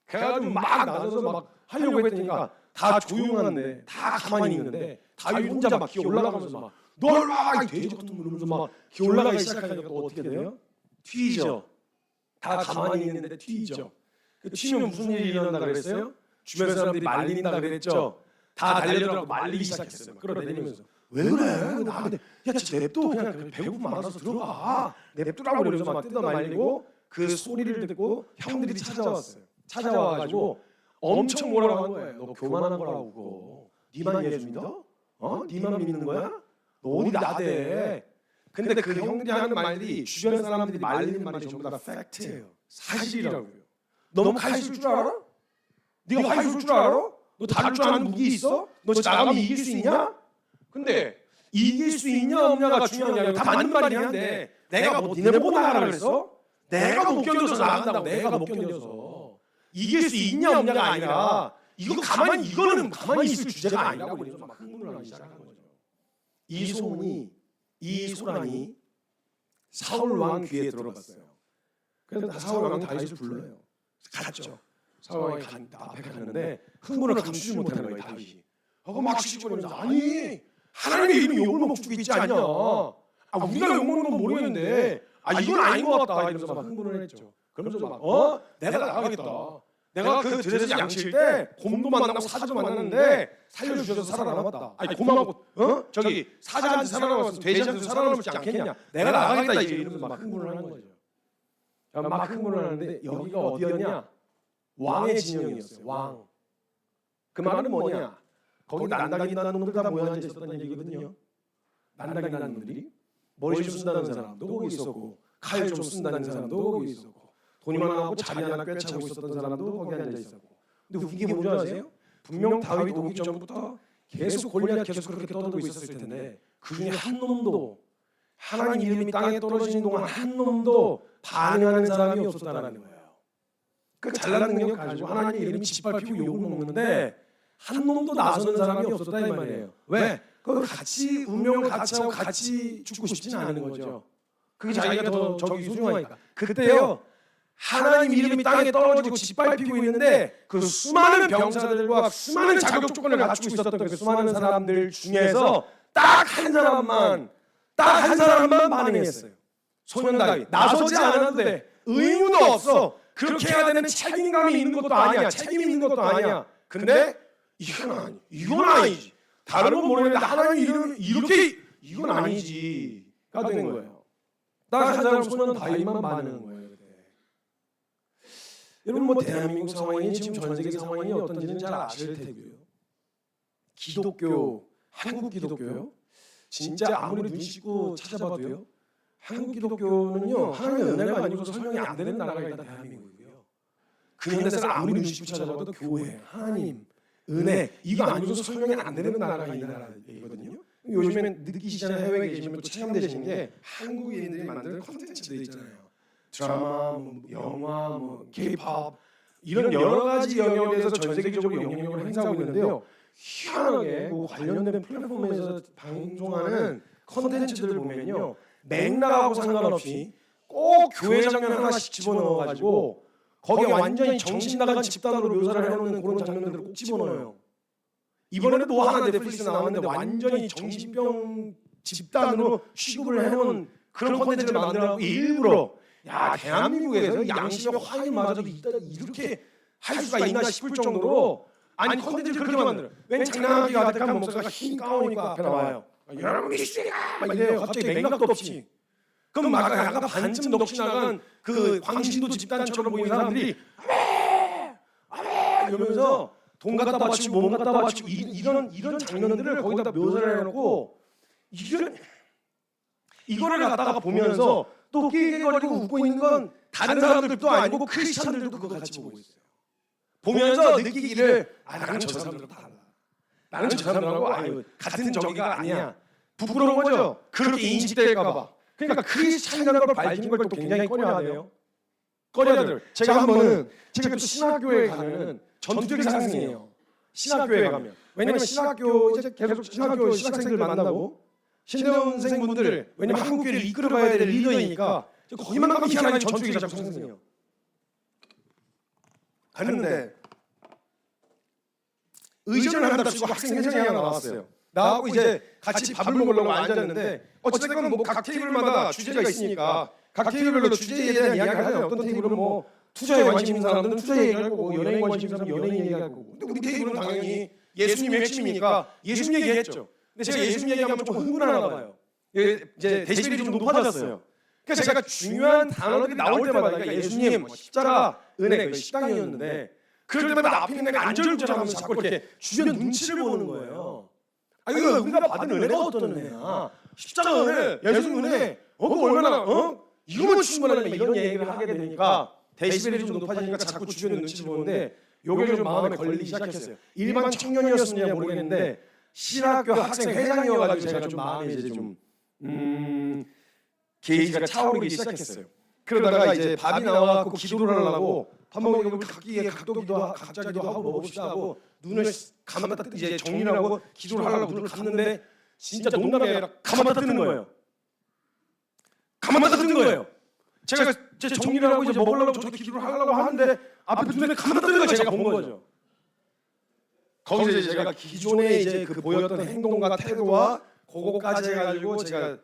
그래가지고 막 나서서 막 하려고 했더니까 다 조용한데 다 가만히 있는데 다윗 혼자 막 기어 올라가면서 막 널 와! 이 돼지 같은 거 이러면서 막 기어 올라가기 시작하니까 또 어떻게 돼요? 튀죠. 다 가만히 있는데 튀죠. 튀면 무슨 일이 일어난다 그랬어요? 주변 사람들이 말린다 그랬죠. 다 달려들어가고 말리기 시작했어요. 끌어내리면서 왜 그래? 나한테 야 진짜 냅둬 그냥 배고픔 많아서 들어가. 냅두라고 그러면서 막 뜯어 말리고 그 소리를 듣고 형들이 찾아왔어요. 찾아와가지고 엄청 뭐라고 한 거예요. 너 교만한 거라고 그거. 니만 예수 믿어? 니만 믿는 거야? 너 어디 나대? 근데 그 형들이 하는 말들이 주변 사람들이 말리는 말이 전부 다 팩트예요. 사실이라고요. 너 칼 쓸 줄 알아? 네가 활 쏠 줄 알아? 너 다룰 줄 아는 무기 있어? 너 나가면 이길 수 있냐? 근데 이길 수 있냐 없냐가 중요한 게 아니라 다 맞는 말이긴 한데 내가 뭐 니네보다 하라 그랬어? 내가 못 견뎌서 나간다고. 내가 못 견뎌서 이길 수 있냐 없냐가 아니라 이거는 가만히 있을 주제가 아니라고 그래서 막 흥분을 하기 시작한 거죠. 이 소란이 사울 왕 귀에 들어갔어요. 그래서 사울 왕이 다윗을 불러요. 갔죠. 사울 왕이 앞에 갔는데 흥분을 감추지 못하는 거예요. 다윗이. 막 시시거리면서 아니 하나님의 이름이 욕을 먹고 있지 않냐. 우리가 욕먹는 건 모르겠는데 이건 아닌 것 같다 이러면서 막 흥분을 했죠. 그러면서 막 내가 나가겠다. 내가 그 들에서 양칠 때 곰도 만나고 사자도 만났는데 살려주셔서 살아남았다. 아니 곰하고 저기 사자한테 살아남았으면 돼지한테 살아남지 않겠냐. 내가 나가겠다 이제 이러면서 막 흥분을 하는 거죠. 막 흥분을 하는데 여기가 어디였냐? 왕의 진영이었어요. 왕. 그 말은 뭐냐? 거기 난다기 나는 놈들 다 모여 앉아 있었다는 얘기거든요. 난다기 나는 놈들이 머리 좀 쓴다는 사람도 거기 있었고 칼 좀 쓴다는 사람도 거기 있었고 돈이 많아하고 자리 하나 꿰차고 있었던 사람도 거기 앉아 있었고. 근데 웃긴 게 뭔지 아세요? 분명 다윗 오기 전부터 계속 골리앗 계속 그렇게 떠들고 있었을 텐데 그 중에 한 놈도 하나님 이름이 땅에 떨어지는 동안 한 놈도 반응하는 사람이 없었다는 거예요. 그 잘난 능력 가지고 하나님 이름이 짓밟히고 욕을 먹는데 한 놈도 나서는 사람이 없었다 이 말이에요. 왜? 그 같이 운명을 같이 하고 같이 죽고 싶지는 않은 거죠. 그게 자기가 더 저기 소중하니까. 그때요 하나님 이름이 땅에 떨어지고 짓밟히고 있는데 그 수많은 병사들과 수많은 자격 조건을 갖추고 있었던 그 수많은 사람들 중에서 딱 한 사람만 반응했어요. 소년 다윗. 나서지 않아도 돼. 의무도 없어. 그렇게 해야 되는 책임감이 있는 것도 아니야. 책임이 있는 것도 아니야. 근데 이건 아니지. 다른 건 모르겠는데 하나님 이름 이렇게 이건 아니지가 되는 거예요. 딱 한 사람 소년 다윗만 반응하는 거예요. 여러분 뭐 대한민국 상황이 지금 전 세계 상황이 어떤지는 잘 아실 테고요. 기독교, 한국 기독교요. 진짜 아무리 눈 씻고 찾아봐도요. 한국 기독교는요 하나님의 은혜가 아니고서 설명이 안 되는 나라가 일단 대한민국이고요. 그 현대에서 아무리 눈 씻고 찾아봐도 교회, 하나님, 은혜 이거 아니고서 설명이 안 되는 나라가 이 나라이거든요. 요즘에는 느끼시잖아요. 해외에 계시면 또 체감되시는 게 한국인들이 만드는 콘텐츠들 있잖아요. 드라마, 영화, K-pop 이런 여러 가지 영역에서 전 세계적으로 영향력을 행사하고 있는데요. 희한하게 그 관련된 플랫폼에서 방송하는 콘텐츠들을 보면요. 맥락하고 상관없이 꼭 교회 장면 하나씩 집어넣어가지고 거기에 완전히 정신 나간 집단으로 묘사를 해놓는 그런 장면들을 꼭 집어넣어요. 이번에도 뭐 하나 넷플릭스 나왔는데 완전히 정신병 집단으로 취급을 해놓은 그런 콘텐츠를 만들어갖고 일부러 야 대한민국에서 양심의 화인마저도 이렇게 할 수가 있나 싶을 정도로 아니 콘텐츠를 그렇게 만들어요. 웬 장난하기 가득한 목소리가 흰 가운이니까 앞에 나와요. 여러분 미시리가 막 이래요. 갑자기 맥락도 없이. 그럼 막 약간 반쯤 넋이 나간 그 광신도 집단처럼 보이는 사람들이 아메 이러면서 돈 갖다 바치고 몸 갖다 바치고 이런 장면들을 거기다 묘사를 해놓고 이거를 갖다가 보면서 또 끼리거리고 웃고 있는 건 다른 사람들도 아니고 크리스찬들도 그거 같이 보고 있어요. 보면서 느끼기를 나는 저 사람들하고 달라. 나는 저 사람들하고 같은 저기가 아니야. 부끄러운 거죠. 그렇게 인식될까 봐. 그러니까 크리스찬이라는 걸 밝히는 걸 또 굉장히 꺼려하네요. 꺼려들. 제가 한 번은 제가 또 신학교에 가면은 전투적인 상승이에요. 신학교에 가면. 왜냐면 신학교 이제 계속 신학교 신학생들 만나고 신대원생분들 왜냐면 한국교회를 이끌어가야 될 리더이니까 거기만 가면 희한하게 전투적이 자꾸 상승해요. 갔는데 의전을 한답시고 학생 회장이 하나 나왔어요. 나하고 이제 같이 밥을 먹으려고 앉았는데 어쨌든 뭐 각 테이블마다 주제가 있으니까 각 테이블별로 주제에 대한 이야기를 하잖아요. 어떤 테이블은 뭐 투자에 관심 있는 사람들은 투자 얘기를 할 거고 연예인 관심 있는 사람은 연예인 얘기할 거고 근데 우리 테이블은 당연히 예수님이 핵심이니까 예수님 얘기했죠. 근데 제가 예수님 얘기하면 좀 흥분하나 봐요. 이제 데시벨이 좀 높아졌어요. 그래서 제가 중요한 단어들이 나올 때마다 그러니까 예수님, 십자가, 은혜, 그 식당이었는데 그럴 때마다 앞에 있는 안절부절하면서 자꾸 이렇게 주변 눈치를 보는 거예요. 아 이거 우리가 받은 은혜가 어떤 은혜야? 십자가 은혜, 예수 은혜, 그거 얼마나 이거만 충분하냐 이런 얘기를 하게 되니까 데시벨이 좀 높아지니까 자꾸 주변 눈치를 보는데 요게 좀 마음에 걸리기 시작했어요. 일반 청년이었으면 모르겠는데 신학교 학생 회장이어가지고 제가 좀 마음에 이제 좀 게이지가 차오르기 시작했어요. 그러다가 이제 밥이 나와갖고 기도를 하려고 밥 먹으려고 각자기도 하고 먹읍시다 하고 눈을 감았다 이제 정리를 하고 기도를 하려고 눈을 감는데 진짜 농담이 아니라 감았다 뜨는 거예요. 감았다 뜨는 거예요. 제가 이제 정리를 하고 이제 먹으려고 저도 기도를 하려고 하는데 앞에 눈에 감았다 뜨는 걸 제가 본 거죠. 거기서 이제 제가 기존에 이제 그 보였던 행동과 태도와 그거까지 해가지고 제가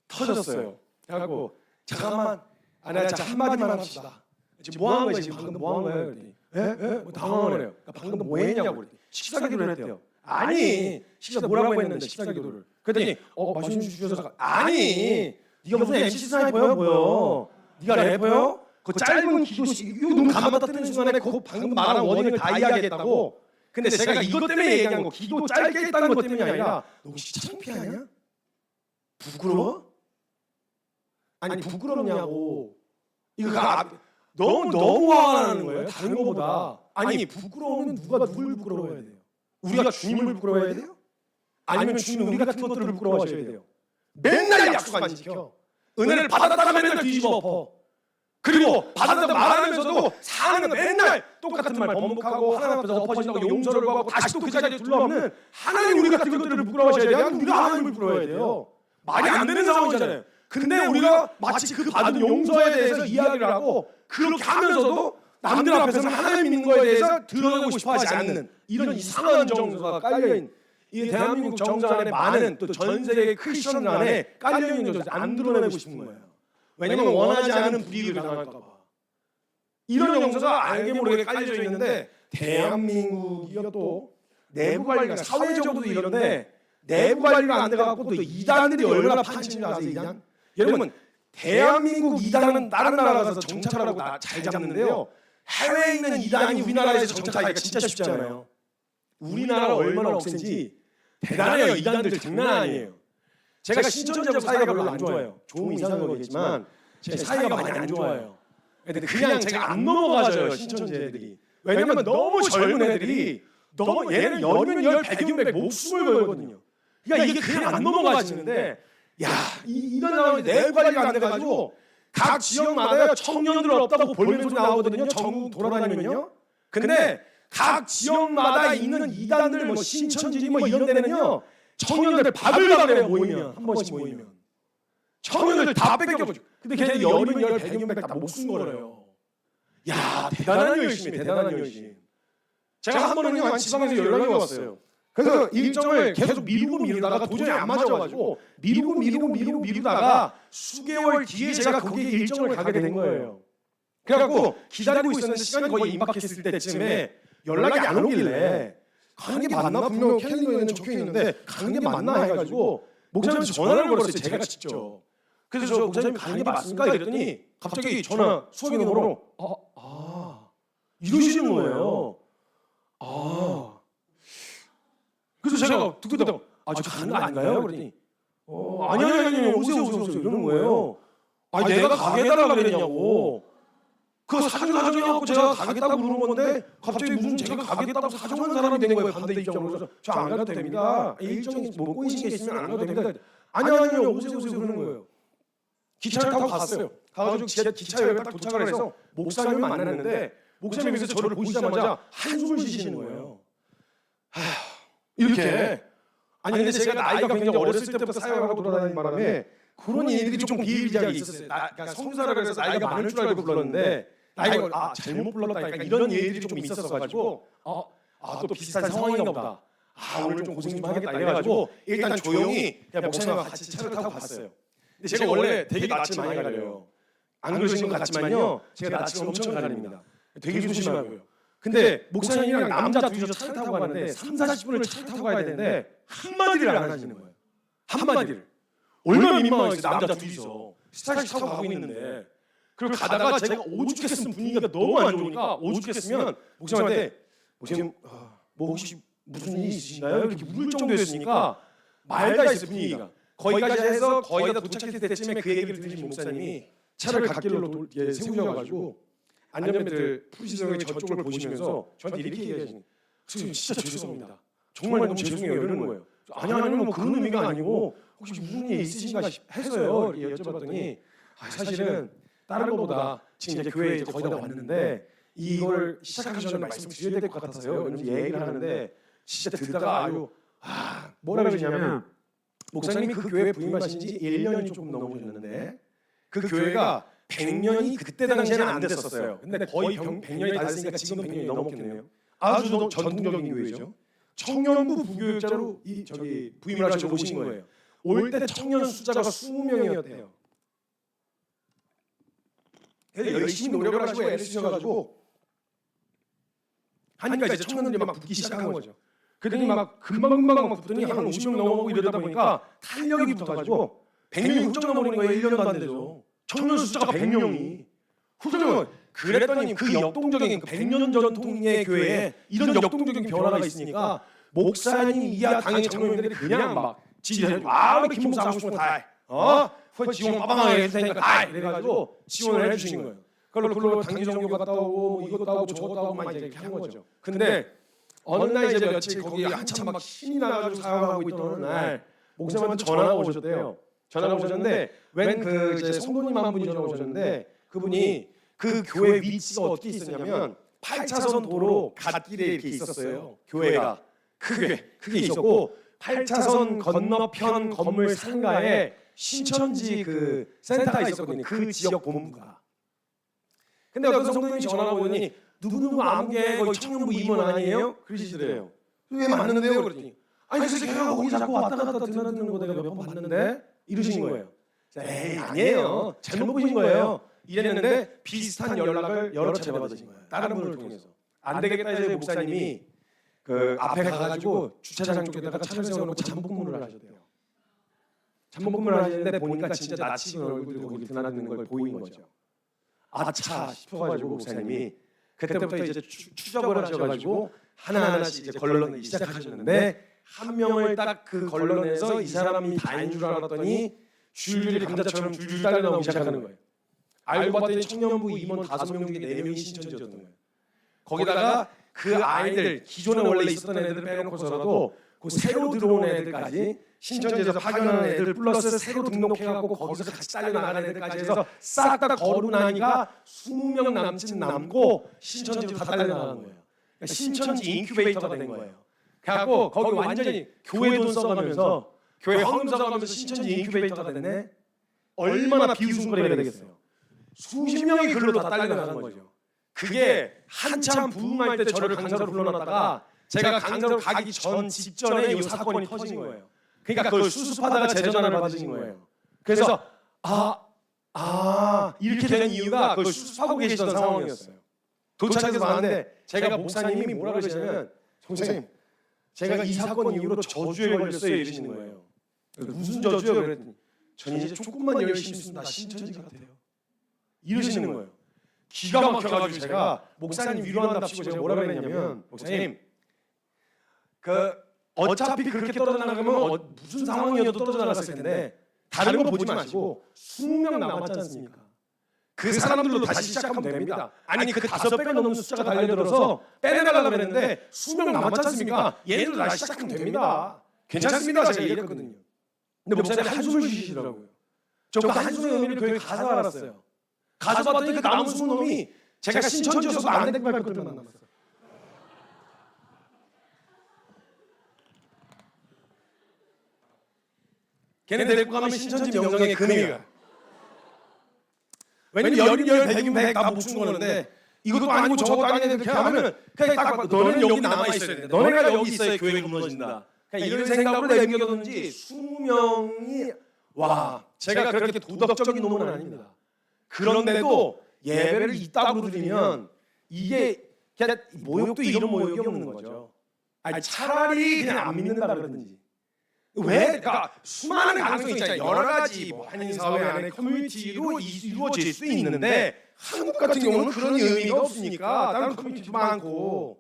터졌어요. 그래갖고 잠깐만, 내가 진짜 한마디만 합시다. 지금 뭐 한 거야? 지금 방금 뭐 한 거야? 그랬더니 뭐 당황하네요. 그러니까 방금 뭐 했냐고 그랬더니 식사 기도를 했대요. 아니 식사 뭐라고 했는데 식사 기도를. 그랬더니 말씀 주셔서 아니 네가 무슨 MC 스나이퍼야 뭐야? 네가 래퍼야? 그 짧은 기도식 이거 눈 감았다 뜨는 순간에 그 방금 말한 워딩을 다 이야기했다고. 근데 제가 이것 때문에 얘기한 거 기도 짧게 했다는 것 때문이 아니라 너 혹시 창피하냐? 부끄러워? 아니 부끄럽냐고. 이거 너무 화가 나는 거예요. 다른 거보다. 아니 부끄러우면 누가 누굴 부끄러워해야 돼요? 우리가 주님을 부끄러워해야 돼요? 아니면 주님은 우리 같은 것들을 부끄러워하셔야 돼요? 맨날 약속 안 지켜. 은혜를 받았다가 맨날 뒤집어 엎어. 그리고 받았다고 말하면서도 사는 건 맨날 똑같은 말 번복하고 하나님 앞에서 엎어진다고 용서를 구하고 다시 또 그 자리에 둘러엎는 하나님 우리 같은 것들을 부끄러워하셔야 돼요? 아니면 우리가 하나님을 부끄러워해야 돼요? 말이 안 되는 상황이잖아요. 근데 우리가 마치 그 받은 용서에 대해서 이야기를 하고 그렇게 하면서도 남들 앞에서는 하나님 믿는 거에 대해서 드러내고 싶어 하지 않는 이런 이상한 정서가 깔려있는 이 대한민국 정서 안에 많은 또 전 세계 크리스천들 안에 깔려있는 정서 안 드러내고 싶은 거예요. 왜냐면 원하지 않은 불이익을 당할까 봐. 이런 정서가 알게 모르게 깔려져 있는데 대한민국이요 또 내부 관리가 사회적으로도 이런데 내부 관리가 안 돼갖고 또 이단들이 얼마나 판치는 줄 아세요? 이단? 여러분 대한민국 이단은 다른 나라 가서 정찰하고 잘 잡는데요. 해외에 있는 이단이 우리나라에서 정찰하기가 진짜 쉽지 않아요. 우리나라 얼마나 억센지 대단해요. 이단들 장난 아니에요. 제가 신천지하고 사이가 별로 안 좋아요. 좋은 이상한 거겠지만 제 사이가 많이 안 좋아요. 근데 그냥 제가 안 넘어가져요. 신천지 애들이. 왜냐면 너무 젊은 애들이 너무 얘는 열이면 열, 백이면 백 목숨을 걸거든요. 그러니까 이게 그냥 안 넘어가지는데 야 이런 상황이 내부 관리가 안 돼가지고 각 지역마다 청년들 없다고 볼멘 소리 나오거든요. 전국 돌아다니면요. 근데 각 지역마다 있는 이단들 뭐 신천지 뭐 이런 데는요. 청년들 밥을 가래요. 모이면 한 번씩 모이면 청년들 다 뺏겨보죠. 근데 걔네들 열이면 열, 백이면 백 다 목숨 걸어요. 야 대단한 열심이 대단한 열심. 제가 한 번은요 지방에서 연락이 왔어요. 그래서 일정을 계속 미루다가 도저히 안 맞아가지고 미루다가 수개월 뒤에 제가 거기에 일정을 가게 된 거예요. 그래갖고 기다리고 있었는데 시간이 거의 임박했을 때쯤에 연락이 안 오길래 가는 게 맞나? 분명 캘린더에는 적혀있는데 가는 게 맞나 해가지고 목사님한테 전화를 걸었어요. 제가 직접. 그래서 저 목사님 가는 게 맞습니까? 이랬더니 갑자기 전화 수업이 번호로 이러시는 거예요. 그래서 제가 듣고 있다가 저 가는 거 아닌가요? 그랬더니 아니 오세요 이러는 거예요. 내가 가게 해달라고 그랬냐고. 그 사정하고 제가 가겠다고 그러는 건데 갑자기 무슨 제가 가겠다고 사정한 사람이 된 거예요. 반대 입장으로. 그래서 저 안 가도 됩니다. 일정이 뭐 꼬이신 게 있으면 안 가도 됩니다. 아니요 오세요 그러는 거예요. 기차를 타고 갔어요. 가가지고 기차역에 딱 도착을 해서 목사님을 만났는데 목사님께서 저를 보시자마자 한숨을 쉬시는 거예요. 이렇게. 아니 근데 제가 나이가 굉장히 어렸을 때부터 사역하고 돌아다니는 바람에 그런 일들이 좀 비일비재하게 있었어요. 그러니까 성사를 해서 나이가 많을 줄 알고 불렀는데 나이가 잘못 불렀다. 그러니까 이런 일들이 좀 있었어가지고 또 비슷한 상황인가 보다. 오늘 좀 고생 좀 하겠다 이래가지고 일단 조용히 그냥 목사님과 같이 차를 타고 갔어요. 근데 제가 원래 되게 낯을 많이 가려요. 안 그러신 것 같지만요. 제가 낯을 엄청 가립니다. 되게 조심하고요. 근데 목사님이랑 남자 둘이서 차를 타고 가는데 30-40분을 차를 타고 가야 되는데 한마디를 안 하시는 거예요. 한마디를. 얼마나 민망하겠어요. 남자 둘이서 스타렉시 타고 가고 있는데. 그리고 가다가 제가 오죽했으면 분위기가 너무 안 좋으니까 오죽했으면 목사님한테 목사님 뭐 혹시 무슨 일이 있으신가요? 이렇게 물을 정도였으니까 맑아 있어요 분위기가. 거기까지 해서 거의 다 도착했을 때쯤에 그 얘기를 들으신 목사님이 차를 갓길로 세우셔가지고 안전벨트를 풀시더니 저쪽을 보시면서 저한테 이렇게 얘기하시는 거예요. 진짜 죄송합니다. 정말 너무 죄송해요. 이러는 거예요. 아니요 뭐 그런 의미가 아니고 혹시 무슨 일 있으신가 해서요. 이렇게 여쭤봤더니 사실은 다른 것보다 지금 이제 교회에 거의 다 왔는데 이걸 시작하기 전에 말씀 드려야 될 것 같아서요. 이러면서 얘기를 하는데 진짜 듣다가 뭐라 그러시냐면 목사님이 그 교회에 부임하신 지 1년이 조금 넘으셨는데 그 교회가 100년이 그때 당시에는 안 됐었어요. 근데 거의 100년이 다 됐으니까 지금 100년이 넘었겠네요. 아주 전통적인 교회죠. 청년부 부교육자로 부임을 하셔서 오신 거예요. 올 때 청년 숫자가 20명이었대요. 열심히 노력을 하시고 애를 쓰셔가지고 하니까 이제 청년들이 막 붙기 시작한 거죠. 그랬더니 막 금방 막 붙더니 한 50명 넘어가고 이러다 보니까 탄력이 붙어가지고 100명이 훌쩍 넘어버린 거예요. 1년도 안 돼서. 청년 숫자가 100명이. 훌쩍. 그랬더니 그 역동적인 100년 전통의 교회에 이런 역동적인 변화가 있으니까 목사님 이하 당의 청년들이 그냥 막 지지해주고 우리 김 목사 하고 싶은 거 다 해. 지원 빠방하게 해줄 테니까 다 해. 이래가지고 지원을 해주신 거예요. 그걸로 단기 종교 갔다 오고 뭐 이것도 하고 저것도 하고 막 이렇게 한 거죠. 근데 어느 날 이제 며칠 거기 한참 막 신이 나가지고 사역하고 있던 어느 날 목사님한테 전화가 오셨대요. 전화가 오셨는데 웬 그 이제 성도님 한 분이 전화 오셨는데 그분이 그 교회 위치가 어떻게 있었냐면 8차선 도로 갓길에 이렇게 있었어요. 교회가 그게 있었고 8차선 건너편 건물 상가에 신천지 그 센터가 있었거든요. 그 지역 본부가. 근데 어떤 성도님이 전화가 오더니 누구누구 아무개 거기 청년부 임원 아니에요? 그러시더래요. 왜 맞는데요? 그랬더니 아니 그래서 걔가 거기 자꾸 왔다 갔다 드나드는 거 내가 몇 번 봤는데 이러신 거예요. 에이 아니에요. 잘못 보신 거예요. 이랬는데 비슷한 연락을 여러 차례 받으신 거예요. 다른 분을 통해서. 안 되겠다 해서 목사님이 그 앞에 가가지고 주차장 쪽에다가 차를 세워놓고 잠복근무를 하셨대요. 잠복근무를 하시는데 보니까 진짜 낯 익은 얼굴들이 거기 드나드는 걸 보인 거죠. 아차 싶어가지고 목사님이 그때부터 이제 추적을 하셔가지고 하나하나씩 이제 걸러내기 시작하셨는데 한 명을 딱 그 걸러내서 이 사람이 다인 줄 알았더니 줄줄이 감자처럼 줄줄 딸려 나오기 시작하는 거예요. 알고 봤더니 청년부 임원 5명 중에 4명이 신천지였던 거예요. 거기다가 그 아이들 기존에 원래 있었던 애들 빼놓고서라도 그 새로 들어온 애들까지 신천지에서 파견하는 애들 플러스 새로 등록해갖고 거기서 같이 딸려나가는 애들까지 해서 싹 다 거르고 나니까 20명 남짓 남고 신천지로 다 딸려나가는 거예요. 그러니까 신천지 인큐베이터가 된 거예요. 그래갖고 거기 완전히 교회 돈 써가면서 교회 헌금 써가면서 신천지 인큐베이터가 됐네. 얼마나 비웃음거리가 되겠어요. 수십 명이 글로 다 딸려나가는 거죠. 그게 한참 부흥할 때 저를 강사로 불러놨다가 제가 강사로 가기 직전에 이 사건이 터진 거예요. 그러니까 그걸 수습하다가 제 전화를 받으신 거예요. 그래서 이렇게 된 이유가 그걸 수습하고 계시던 상황이었어요. 도착해서 봤는데 제가 목사님이 뭐라 그러시냐면 선생님 제가 이 사건 이후로 저주에 걸렸어요 이러시는 거예요. 무슨 저주요? 그랬더니 전 이제 조금만 열심히 있으면 다 신천지 같아요. 이러시는 거예요. 기가 막혀가지고 제가 목사님 위로한답시고 제가 뭐라 그랬냐면 목사님 그 어차피 그렇게 떨어져나가면 무슨 상황이어도 떨어져나갔을 텐데 다른 거 보지 마시고 20명 남았지 않습니까? 그 사람들로 다시 시작하면 됩니다. 아니 그 5배가 넘는 숫자가 달려들어서 빼내달라고 했는데 20명 남았지 않습니까? 얘들도 다시 시작하면 됩니다. 괜찮습니다. 제가 얘기했거든요. 근데 목사님이 한숨을 쉬시더라고요. 저 그 한숨의 의미를 교회 가서 알았어요. 가서 봤더니 그 나무 숨은 놈이 제가 신천지여서도 안 되고 말 것들만 남았어요. 걔네 데리고 가면 신천지 명성에 금이 가. 왜냐면 열이면 백이면 백 다 목숨 거는데 이것도 아니고 저것도 아닌데 이렇게 하면은 그냥 딱 봐도 너는 여기 남아있어야 되는데 너네가 여기 있어야 교회가 무너진다. 그냥 이런 생각으로 남겨뒀는지 20명이 와 제가 그렇게 도덕적인 놈은 아닙니다. 그런데도 예배를 이따구로 드리면 이게 그냥 모욕도 이런 모욕이 없는 거죠. 아니 차라리 그냥 안 믿는다 그러든지. 왜? 그러니까 수많은 가능성이 있잖아요. 여러 가지 뭐 한인 사회 안에 커뮤니티로 이루어질 수 있는데 한국 같은 경우는 그런 의미가 없으니까 다른 커뮤니티도 많고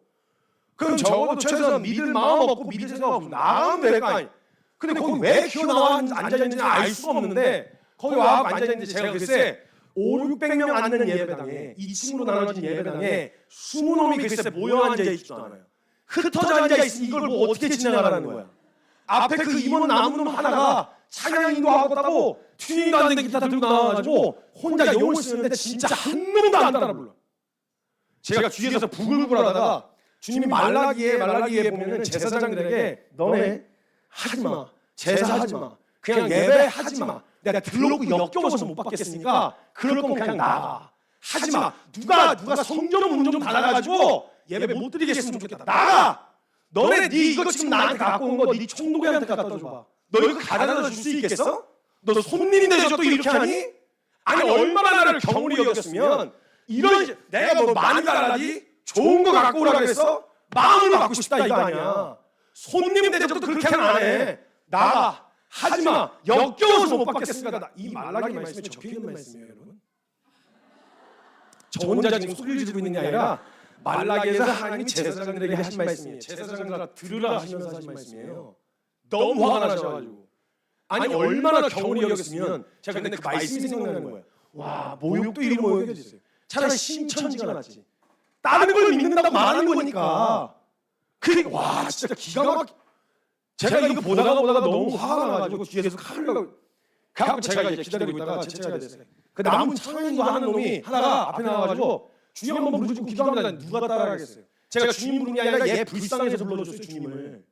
그럼 적어도 최소한 믿을 마음 없고 믿을 생각 없고 나가면 될 거 아니에요. 근데 거기 왜 튀어나와 앉아있는지 알 수가 없는데 거기 와서 앉아있는데 제가 글쎄 500~600명 앉는 예배당에 2층으로 나눠진 예배당에 20놈이 글쎄 모여 앉아있지도 않아요. 흩어져 앉아있으니 이걸 뭐 어떻게 지나가라는 거야. 앞에 그 임원 나무놈 하나가 찬양인도 하고 튜닝도 안 된 기타 들고 나와가지고 혼자 영을 쓰는데 진짜 한 놈도 안 따라 불러. 제가 뒤에서 부글부글하다가 주님이 말라기에 보면은 제사장들에게 너네 하지마 제사하지마 그냥 예배하지마 내가 들러놓고 역겨워서 못 받겠으니까 그럴 거면 그냥 나가 하지마 누가 성전 문좀 닫아가지고 예배 못 드리겠으면 좋겠다 나가 너네 이거 지금 나한테 갖고 온 거 네 총독이한테 갖다 줘봐 너 이거 가져다 줄 수 있겠어? 너 손님인데 또 이렇게 하니? 아니 얼마나 나를 경홀히 여겼으면 이런 내가 뭐 많이 달라지? 좋은 거 갖고 오라 그랬어? 마음을 받고 싶다 이거 아니야. 손님 대접도 그렇게는 안 해. 나가 하지마 역겨워서 못 받겠습니다. 이 말라기 말씀에 적혀있는 말씀이에요 여러분. 저 혼자 지금 소리를 지르고 있는 게 아니라 말라기에서 하나님이 제사장들에게 하신 말씀이에요. 제사장들아 들으라 하시면서 하신 말씀이에요. 너무 화가 나셔가지고 아니 얼마나 경홀히 여겼으면 제가 근데 그 말씀이 생각나는 거예요. 와 모욕도 이리 모욕해주세요. 차라리 신천지가 낫지. 다른 걸 믿는다고 말하는 거니까. 그러니까 와 진짜 기가 막. 제가 이거 보다가 너무 화가 나가지고 뒤에서 칼을 갖고 제가 이제 기다리고 있다가 제체가 됐어요. 그 남은 청년도 하는 놈이 하나가 앞에 나와가지고 주님 한번 부르시고 기도합니다. 누가 따라가겠어요? 제가 주님 부른 게 아니라 얘 불쌍해서 불러줬어요 주님을.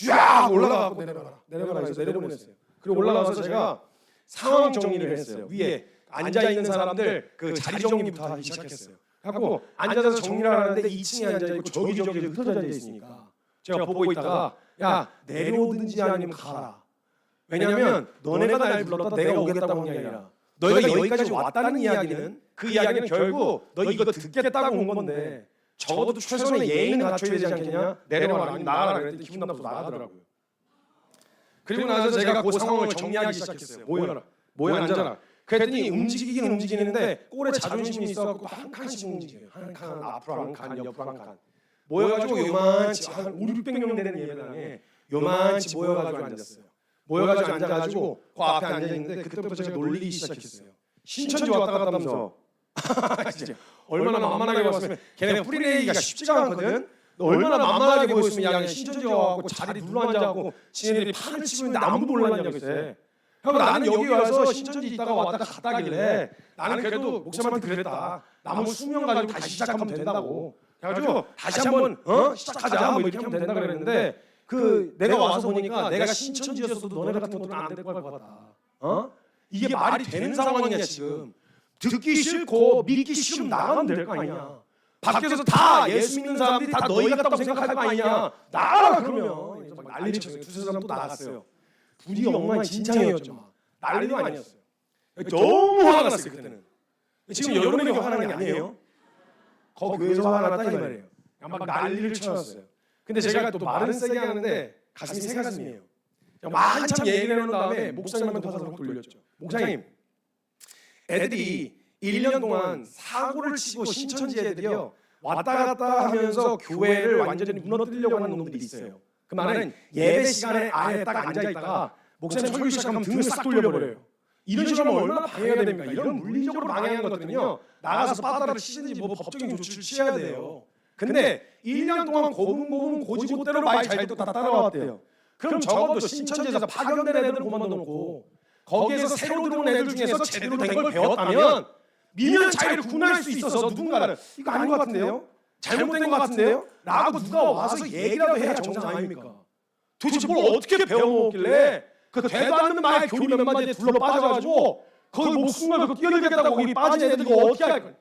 쫙 올라가고 내려가라 해서 내려보냈어요. 그리고 올라가서 제가 상황 정리를 했어요. 위에 앉아 있는 사람들 그 자리 정리부터 하기 시작했어요. 하고 앉아서 정리를 하는데 2층에 앉아 있고 저기 흩어져 앉아 있으니까 제가 보고 있다가 야 내려오든지 아니면 가라. 왜냐하면 너네가 날 불렀다 내가 오겠다고 한 게 아니라 너희가 여기까지 왔다는 이야기는 그 이야기는 결국 너 이거 듣겠다고 온 건데 적어도 최소한의 예의는 갖춰야 되지 않겠냐. 내려와라 아니면 나가라 그랬더니 기분 나빠서 나가더라고요. 그리고 나서 제가 그 상황을 정리하기 시작했어요. 모여 앉아라. 그랬더니 움직이긴 움직이는데 꼴에 자존심이 있어갖고 한 칸씩 움직여요. 한 칸 앞으로 한 칸 옆으로 한 칸 모여가지고 요만치 한 5, 600명 되는 예배당에 요만치 모여가지고 앉았어요. 모여가지고 앉아가지고 그 앞에 앉아있는데 그때부터 제가 놀리기 시작했어요. 신천지 왔다 갔다 하면서 진짜 얼마나 만만하게 보였으면 걔네가 뿌리내기가 쉽지가 않거든. 얼마나 만만하게 보였으면 야 신천지 와갖고 자리 눌러앉아갖고 지네들이 판을 치고 있는데 아무도 몰랐냐고 그때. 나는 여기 와서 신천지 있다가 왔다가 갔다길래 나는 그래도 목사님한테 그랬다. 남은 수명 가지고 다시 시작하면 된다고. 그래가지고 다시 한번 시작하자 뭐 이렇게 하면 된다 그랬는데 그 내가 와서 보니까 내가 신천지였어도 너네 같은 것들은 안 될 것 같다. 이게 말이 되는 상황이냐 지금. 듣기 싫고 믿기 싫으면 나가면 될 거 아니냐. 밖에서 다 예수 믿는 사람들이 다 너희 같다고 생각할 거 아니냐. 나가라 그러면. 그래서 막 난리를 쳤어요. 두세 사람 또 나갔어요. 분위기 엉망진창이었죠. 난리도 아니었어요. 너무 화가 났어요 그때는. 지금 여러분에게 화나는 게 아니에요. 거기 교회에서 화가 났다 이 말이에요. 막 난리를 쳐놨어요. 근데 제가 또 말은 세게 하는데 가슴이 새 가슴이에요. 한참 얘기를 해놓은 다음에 목사님한테 화살을 확 돌렸죠. 목사님, 애들이 1년 동안 사고를 치고 신천지 애들이요 왔다 갔다 하면서 교회를 완전히 무너뜨리려고 하는 놈들이 있어요. 그 말은 예배 시간에 안에 딱 앉아있다가 목사님 설교 시작하면 등을 싹 돌려버려요. 이런 식으로 하면 얼마나 방해가 됩니까? 이런 물리적으로 방해하는 것들은요 나가서 빠따를 치든지 뭐 법적인 조치를 취해야 돼요. 근데 1년 동안 고분고분 고지고대로 말 잘 듣고 다 따라왔대요. 그럼 적어도 신천지에서 파견된 애들을 고만둬놓고 거기에서 새로 들어온 애들 중에서 제대로 된 걸 배웠다면 미면 자유를 구분할 수 있어서 누군가를 이거 아닌 것 같은데요? 잘못된 것 같은데요? 라고 누가 와서 얘기라도 해야 정상 아닙니까? 도대체 뭘 어떻게 배워먹길래 그 되도 않는 말 교리 몇 마디에 둘러 빠져가지고 거기 목숨을 그거 뛰어들겠다고 거기 빠진 애들 이거 어떻게 할 거야?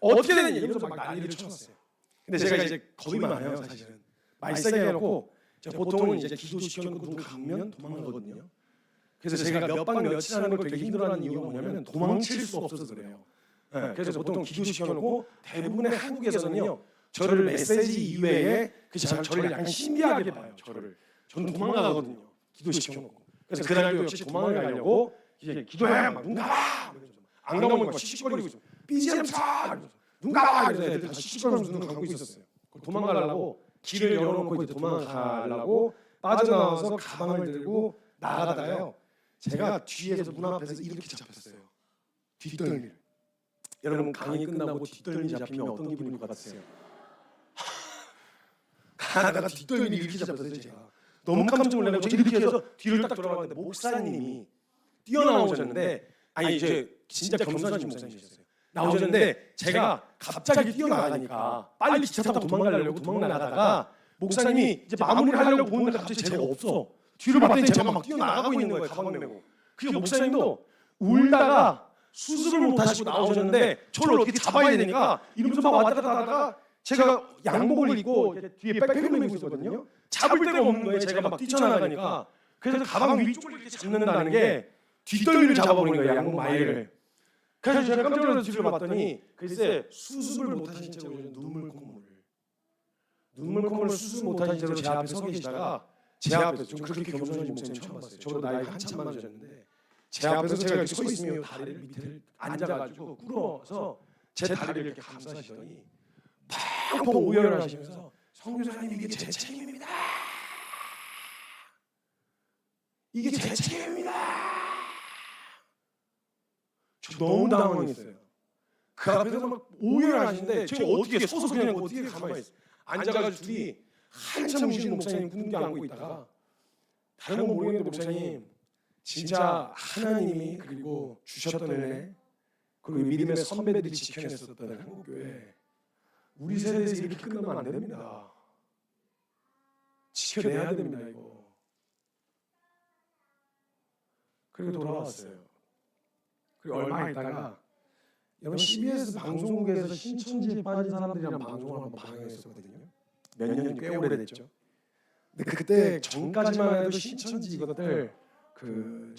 어떻게 되느냐 이러면서 막 난리를 쳤어요. 근데 제가 이제 겁이 많아요 사실은. 말 세게 해놓고 보통은 이제 기도시켜놓고 누군 가면 도망가거든요. 그래서 제가 몇 박 며칠 하는 걸 되게 힘들어하는 이유가 뭐냐면 도망칠 수 없어서 그래요. 네, 그래서 보통 기도시켜놓고 대부분의 한국에서는요 저를 메시지 이외에 저를 약간 신비하게 봐요. 저는 도망가거든요. 기도시켜놓고. 그래서 그날도 역시 도망을 가려고 이제 기도해 막 눈 감아 안 감으면 막 씩씩거리고 있어. BGM 차 눈 감아 이래서 애들 다 씩씩거리면서 눈을 감고 있었어요. 도망가려고 길을 열어놓고 이제 도망가려고 빠져나와서 가방을 들고 나가다가요 제가 뒤에서 문 앞에서 이렇게 잡혔어요. 뒷덜미를. 여러분 강의 끝나고 뒷덜미 잡히면 어떤 기분일 것 같으세요? 가다가 뒷덜미를 이렇게 잡혔어요 제가. 너무 깜짝 놀라고 저 이렇게 해서 뒤를 딱 돌아봤는데 목사님이 뛰어나오셨는데 아니 이제 진짜 겸손하신 목사님이셨어요. 나오셨는데 제가 갑자기 뛰어나가니까 빨리 기차 타고 도망가려고 도망나가다가 목사님이 이제 마무리하려고 보는데 갑자기 제가 없어. 뒤를 봤더니 제가 막 뛰어나가고 있는 거예요. 가방 메고. 그 목사님도 울다가 수습을 못하시고 나오셨는데 저를 어떻게 잡아야 되니까 이러면서 막 왔다 갔다 하다가 제가 양복을 입고 뒤에 백팩을 메고 있었거든요. 잡을 데가 없는 거예요. 제가 막 뛰쳐나가니까. 그래서 가방 위쪽을 이렇게 잡는다는 게 뒷덜미를 잡아버린 거예요. 양복 마이를. 그래서 제가 깜짝 놀라서 뒤를 봤더니 글쎄 수습을 못하신 채로 눈물 콧물을 눈물 콧물 수습 못하신 채로 제 앞에 서 계시다가 제 앞에서 좀 그렇게 겸손하신 목사님 처음 봤어요. 저도 나이 한참 많으셨는데 제 앞에서 제가 이렇게 서 있으면 다리를 밑에 앉아가지고 꿇어서 제 다리를 이렇게 감싸시더니 팡팡 오열을 하시면서 성교사님 이게 제 책임입니다. 이게 제 책임입니다. 저 너무 당황했어요. 그 앞에서 막 오열하시는데 제가 어떻게 서서 그냥 어떻게 가만히 있어요. 앉아가지고 둘이 한참 우시는 목사님 궁둥이 안고 있다가 다른 건 모르겠는데 목사님 진짜 하나님이 그리고 주셨던 은혜 그리고 믿음의 선배들이 지켜냈었던 한국교회 우리 세대에서 이렇게 끝나면 안 됩니다. 지켜내야 됩니다 이거. 그리고 돌아왔어요. 그리고 얼마 있다가 여러분 CBS 방송국에서 신천지에 빠진 사람들이랑 방송을 한번 방영했었거든요. 몇 년이 꽤 오래됐죠. 근데 그때 전까지만 해도 신천지 이것들 그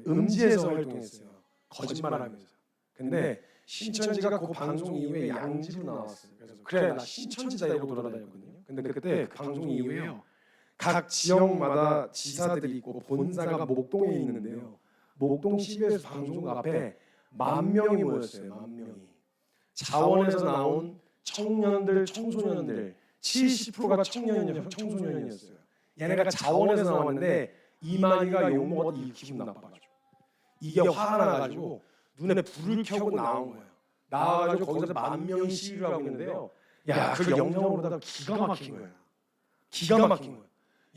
음지에서 활동했어요. 거짓말하면서. 근데 신천지가 그 방송 이후에 양지로 나왔어요. 그래서 그래 나 신천지다 이러고 돌아다녔거든요. 근데 그때 그 방송 이후에요. 각 지역마다 지사들이 있고 본사가 목동에 있는데요. 목동 CBS 방송국 앞에 10,000명이 모였어요. 10,000명이. 자원에서 나온 청년들, 청소년들 70%가 청소년이었어요. 얘네가 자원에서 나왔는데 이만희가 욕먹어도 기분 나빠가지고 이게 화가 나가지고 눈에 불을 켜고 나온 거예요. 나와가지고 거기서 10,000명이 시위를 하고 있는데요. 야, 그 영상으로다가 기가 막힌 거예요. 기가 막힌 거예요.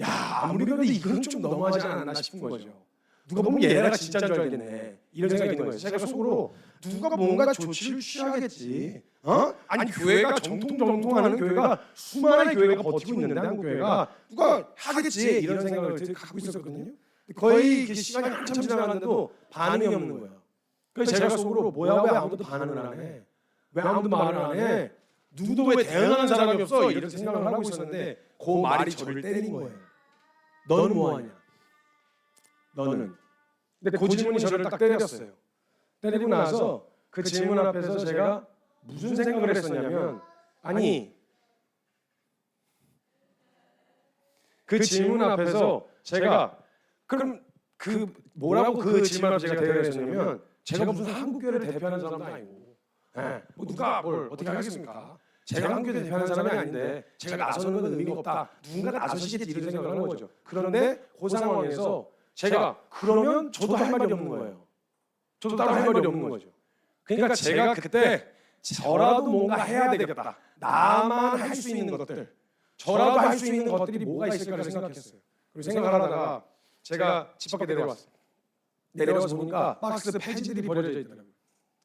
야, 아무리 그래도 이건 좀 너무하지 않았나 싶은 거죠. 누가 보면 얘네가 진짜인 줄 알겠네. 이런 생각이 드는 거예요. 제가 속으로 누가 뭔가 조치를 취하겠지. 아니 교회가 정통하는 교회가 수많은 교회가 버티고 있는데 한국 교회가 누가 하겠지 이런 생각을 갖고 있었거든요. 거의 시간이 한참 지나갔는데도 반응이 없는 거예요. 그래서 제가 속으로 뭐야 왜 아무도 반응을 안 해? 왜 아무도 말을 안 해? 누구도 왜 대응하는 사람이 없어? 이런 생각을 하고 있었는데 그 말이 저를 때린 거예요. 너는 뭐하냐? 너는. 근데 그 질문이 저를 딱 때렸어요. 때리고 나서 그 질문 앞에서 제가 무슨 생각을 했었냐면 아니 그 질문 앞에서 제가 그럼 그 뭐라고 그 질문 앞에서 제가 대답을 했었냐면 제가 무슨 한국교회를 대표하는 사람도 아니고 뭐 누가 뭘 어떻게 하겠습니까? 제가 한국교회 대표하는 사람이 아닌데 제가 나서는 건 의미가 없다. 누군가가 나서시겠지 이런 생각을 하는 거죠. 그런데 그 상황에서 제가 그러면 저도 할 말이 없는 거예요. 저도 따로 할 말이 없는 거죠. 그러니까 제가 그때 저라도 뭔가 해야 되겠다. 나만 할 수 있는 것들, 저라도 할 수 있는 것들이 뭐가 있을까를 생각했어요. 그리고 생각을 하다가 제가 집 밖에 내려왔어요. 내려와서 보니까 박스 폐지들이 버려져 있더라고요.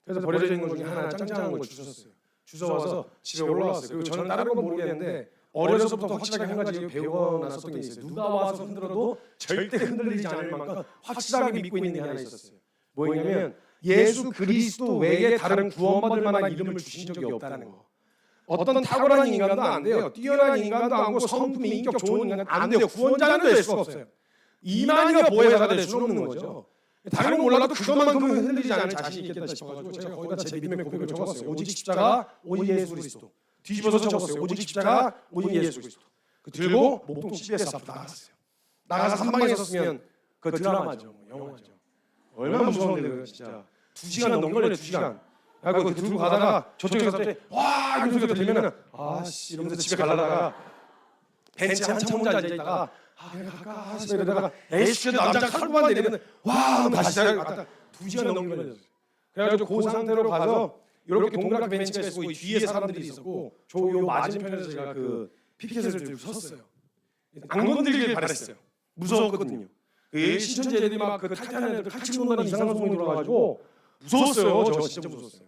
그래서 버려져 있는 것 중에 하나 짱짱한 걸 주셨어요. 주워와서 집에 올라왔어요. 그리고 저는 다른 건 모르겠는데 어려서부터 확실하게 한 가지 배워놨었던 게 있어요. 누가 와서 흔들어도 절대 흔들리지 않을 만큼 확실하게 믿고 있는 게 하나 있었어요. 뭐냐면 예수 그리스도 외에 다른 구원받을 만한 이름을 주신 적이 없다는 거. 어떤 탁월한 인간도 안 돼요. 뛰어난 인간도 아니고 성품이 인격 좋은 인간도 안 돼요. 구원자는 될 수가 없어요. 이만희가 보혜사가 될 수는 없는 거죠. 다른 건 몰라도 그것만큼은 흔들리지 않을 자신이 있겠다 싶어가지고 제가 거기다 제 믿음의 고백을 적었어요. 오직 십자가, 오직 예수 그리스도. 뒤집어서 적었어요. 오직 십자가, 오직 예수 그리스도. 그 들고 목동 CBS 앞으로 나갔어요. 나가서 한 방에 섰으면 그 드라마죠, 영화죠. 얼마나 무서운데 그거 진짜. 2시간 넘게 걸려요. 2시간. 그거 들고 가다가 저쪽에서 갑자기 와 이런 소리가 들리면은 아씨 이러면서 집에 가려다가 벤치에 한참 혼자 앉아있다가 그냥 갈까 이러다가 에이씨 남자가 칼 뽑았는데 이러면 와 다시 시작하다가 2시간 넘게 걸렸어요. 그래가지고 그 상태로 가서 이렇게 동그랗게 벤치가 있고 뒤에 사람들이 있었고 저 요 맞은편에서 제가 그 피켓을 들고 섰어요. 안 건들길 바랬어요. 무서웠거든요. 그 신천지 애들이 막 그 탈퇴하는 애들 칼집 논다는 이상한 소문이 들어가지고 무서웠어요. 저 진짜 무서웠어요.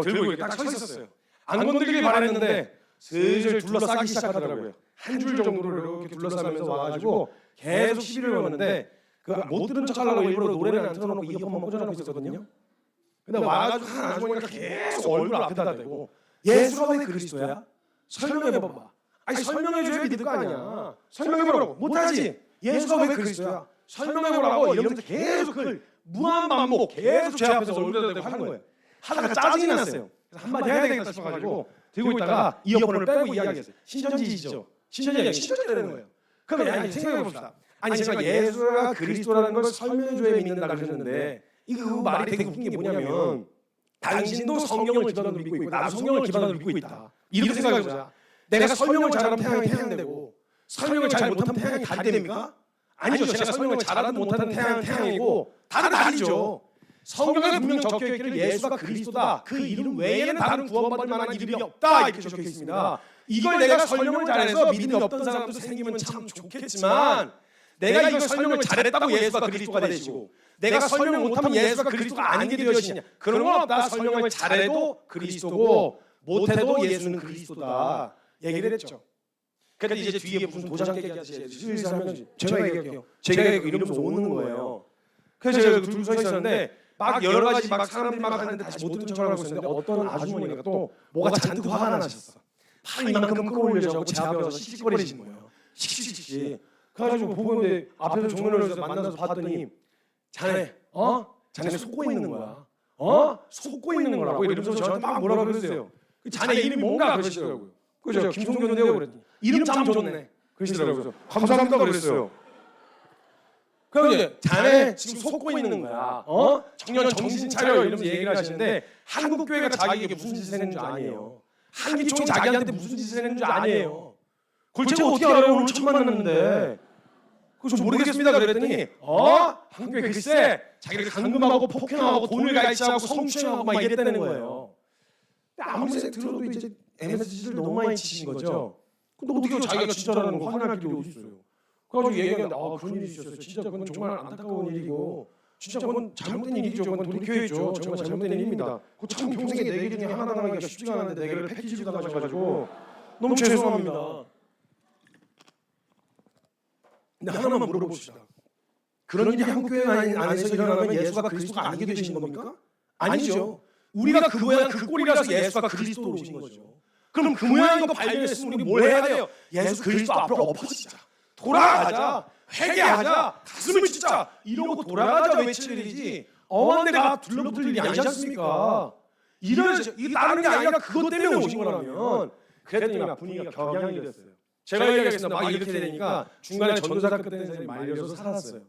들고 이렇게 딱 서 있었어요. 안 건들길 바랬는데 슬슬 둘러싸기 시작하더라고요. 한 줄 정도를 이렇게 둘러싸면서 와가지고 계속 시비를 거는데 그 못 들은 척하려고 일부러 노래를 안 틀어놓고 이어폰만 꽂아놓고 있었거든요. 근데 와가지고 한 아주머니가 계속 얼굴 앞에다 대고 예수가 왜 그리스도야? 설명해봐봐. 아니 설명해줘야 믿을 거 아니야. 설명해보라고. 못하지. 예수가 왜 그리스도야? 설명해보라고 이러면서 계속 그걸 무한 반복 계속 제 앞에서 얼굴에다 대고 하는 거예요. 하다가 짜증이 났어요. 그래서 한마디 해야 되겠다 싶어가지고 들고 있다가 이어폰을 빼고 이야기했어요. 신천지시죠? 신천지라는 거예요. 그러면 생각해 봅시다. 아니 제가 예수가 그리스도라는 걸 설명해줘야 믿는다 그러셨는데 이거 말이 되게 웃긴 게 뭐냐면 당신도 성경을 기반으로 믿고 있고 나도 성경을 기반으로 믿고 있다. 이렇게 생각해보자. 내가 설명을 잘하면 태양이 태양되고 설명을 잘 못하면 태양이 달이 됩니까? 아니죠. 제가 설명을 잘하든 못하든 태양은 태양이고 달은 달이죠. 성경에 분명 적혀있기를 예수가 그리스도다. 그 이름 외에는 다른 구원받을 만한 이름이 없다 이렇게 적혀 있습니다. 이걸 내가 설명을 잘해서 믿음이 없던 사람도 생기면 참 좋겠지만 내가 이걸 설명을 잘했다고 예수가 그리스도가 되시고 내가 설명 못하면 예수가 그리스도가 아니게 되어지냐? 그런 건 없다. 설명을 잘해도 그리스도고 못해도 예수는 그리스도다 얘기를 했죠. 그러니까 이제 뒤에 무슨 도장 깨기 하시죠. 슬슬 하면 제가 얘기할게요. 제가 이러면서 오는 거예요. 그래서 제가 둘 서 있었는데 막 여러 가지 막 사람들이 막 하는데 다시 못 듣는 척을 하고 있었는데 어떤 아주머니가 또 뭐가 잔뜩 화가 나셨어. 팔 이만큼 끌어올려서 제 앞에 와서 씩씩거리시는 거예요. 씩씩씩. 그래가지고 보고 있는데 앞에서 정면을 만나서 봤더니 자네 자네 속고 있는 거야. 속고 있는 거라고 이러면서 저한테 막 뭐라고 그러세요. 자네 이름이 뭔가 그러시더라고요. 그죠? 김성균인데요 그랬더니 이름 참 좋네 그러시더라고요. 감사합니다 그랬어요. 그럼 이제 자네 지금 속고 있는 거야. 청년 정신 차려 이러면서 얘기를 하시는데 한국 교회가 자기에게 무슨 짓을 했는 줄 아니에요. 한기총이 자기한테 무슨 짓을 했는 줄 아니에요. 그걸 제가 어떻게 알아요? 오늘 처음 만났는데. 그거 좀 모르겠습니다 그랬더니 한국 교회 글쎄 자기를 감금하고 폭행하고 돈을 갈취하고 성추행하고 막 이랬다는 거예요. 근데 아무리 들어도 이제 MSG를 너무 많이 치신 거죠. 근데 어떻게 자기가 진짜라는 거 확인할 길이 어디 있어요. 그래가지고 얘기하는데 그런 일이 있었어요. 진짜 그건 정말 안타까운 일이고 진짜 그건 잘못된 일이죠. 그건 돌이켜야죠. 정말 잘못된 일입니다. 그 참 평생에 4개 중에 하나 나가기가 쉽지가 않은데 4개를 패키지로 나가셔가지고 너무 죄송합니다. 근데 하나만 물어봅시다. 그런 일이 한국 교회 안에서 일어나면 예수가 그리스도가 아니게 되시는 겁니까? 아니죠. 우리가 그 모양 그 꼴이라서 예수가 그리스도로 오신 거죠. 그럼 그 모양인 거 발견했으면 우리 뭘 해야 돼요? 예수 그리스도 앞으로 엎어지자. 돌아가자. 회개하자. 가슴을 찢자. 이러고 돌아가자 외칠 일이지 엄한 데가 둘러붙을 일이 아니지 않습니까? 이게 다른 게 아니라 그것 때문에 오신 거라면 그랬더니 분위기가 격양이 됐어요. 제가 얘기하겠습니다. 막 이렇게 되니까 중간에 전도사 끝에 사람이 말려서 살았어요.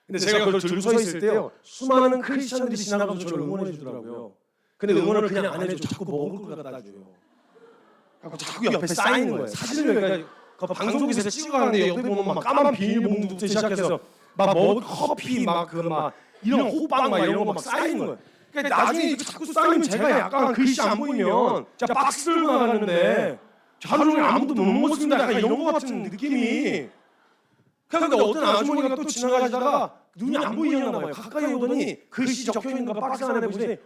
근데 제가 그걸 줄 서 있을 때요 수많은 크리스찬들이 지나가서 저를 응원해 주더라고요. 근데 응원을 그냥 안 해줘. 자꾸 먹을 걸 갖다 줘요. 자꾸 옆에 쌓이는 거예요. 사진을 그 방송국에서 찍어가는데 옆에 보면 막 까만 비닐봉투부터 시작해서 막 먹을 커피 막 이런 호빵 막 이런 거 막 쌓이는 거예요. 그러니까 나중에 자꾸 쌓이면 제가 약간 글씨 안 보이면 제가 박스 들고 나가는데 하루 종일 아무도 못 먹었습니다. 약간 이런 거 같은 느낌이. 그런데 어떤 아주머니가 또 지나가시다가 눈이 안 보이셨나 봐요. 가까이 오더니 글씨 적혀있는 거 박스 안에 보시더니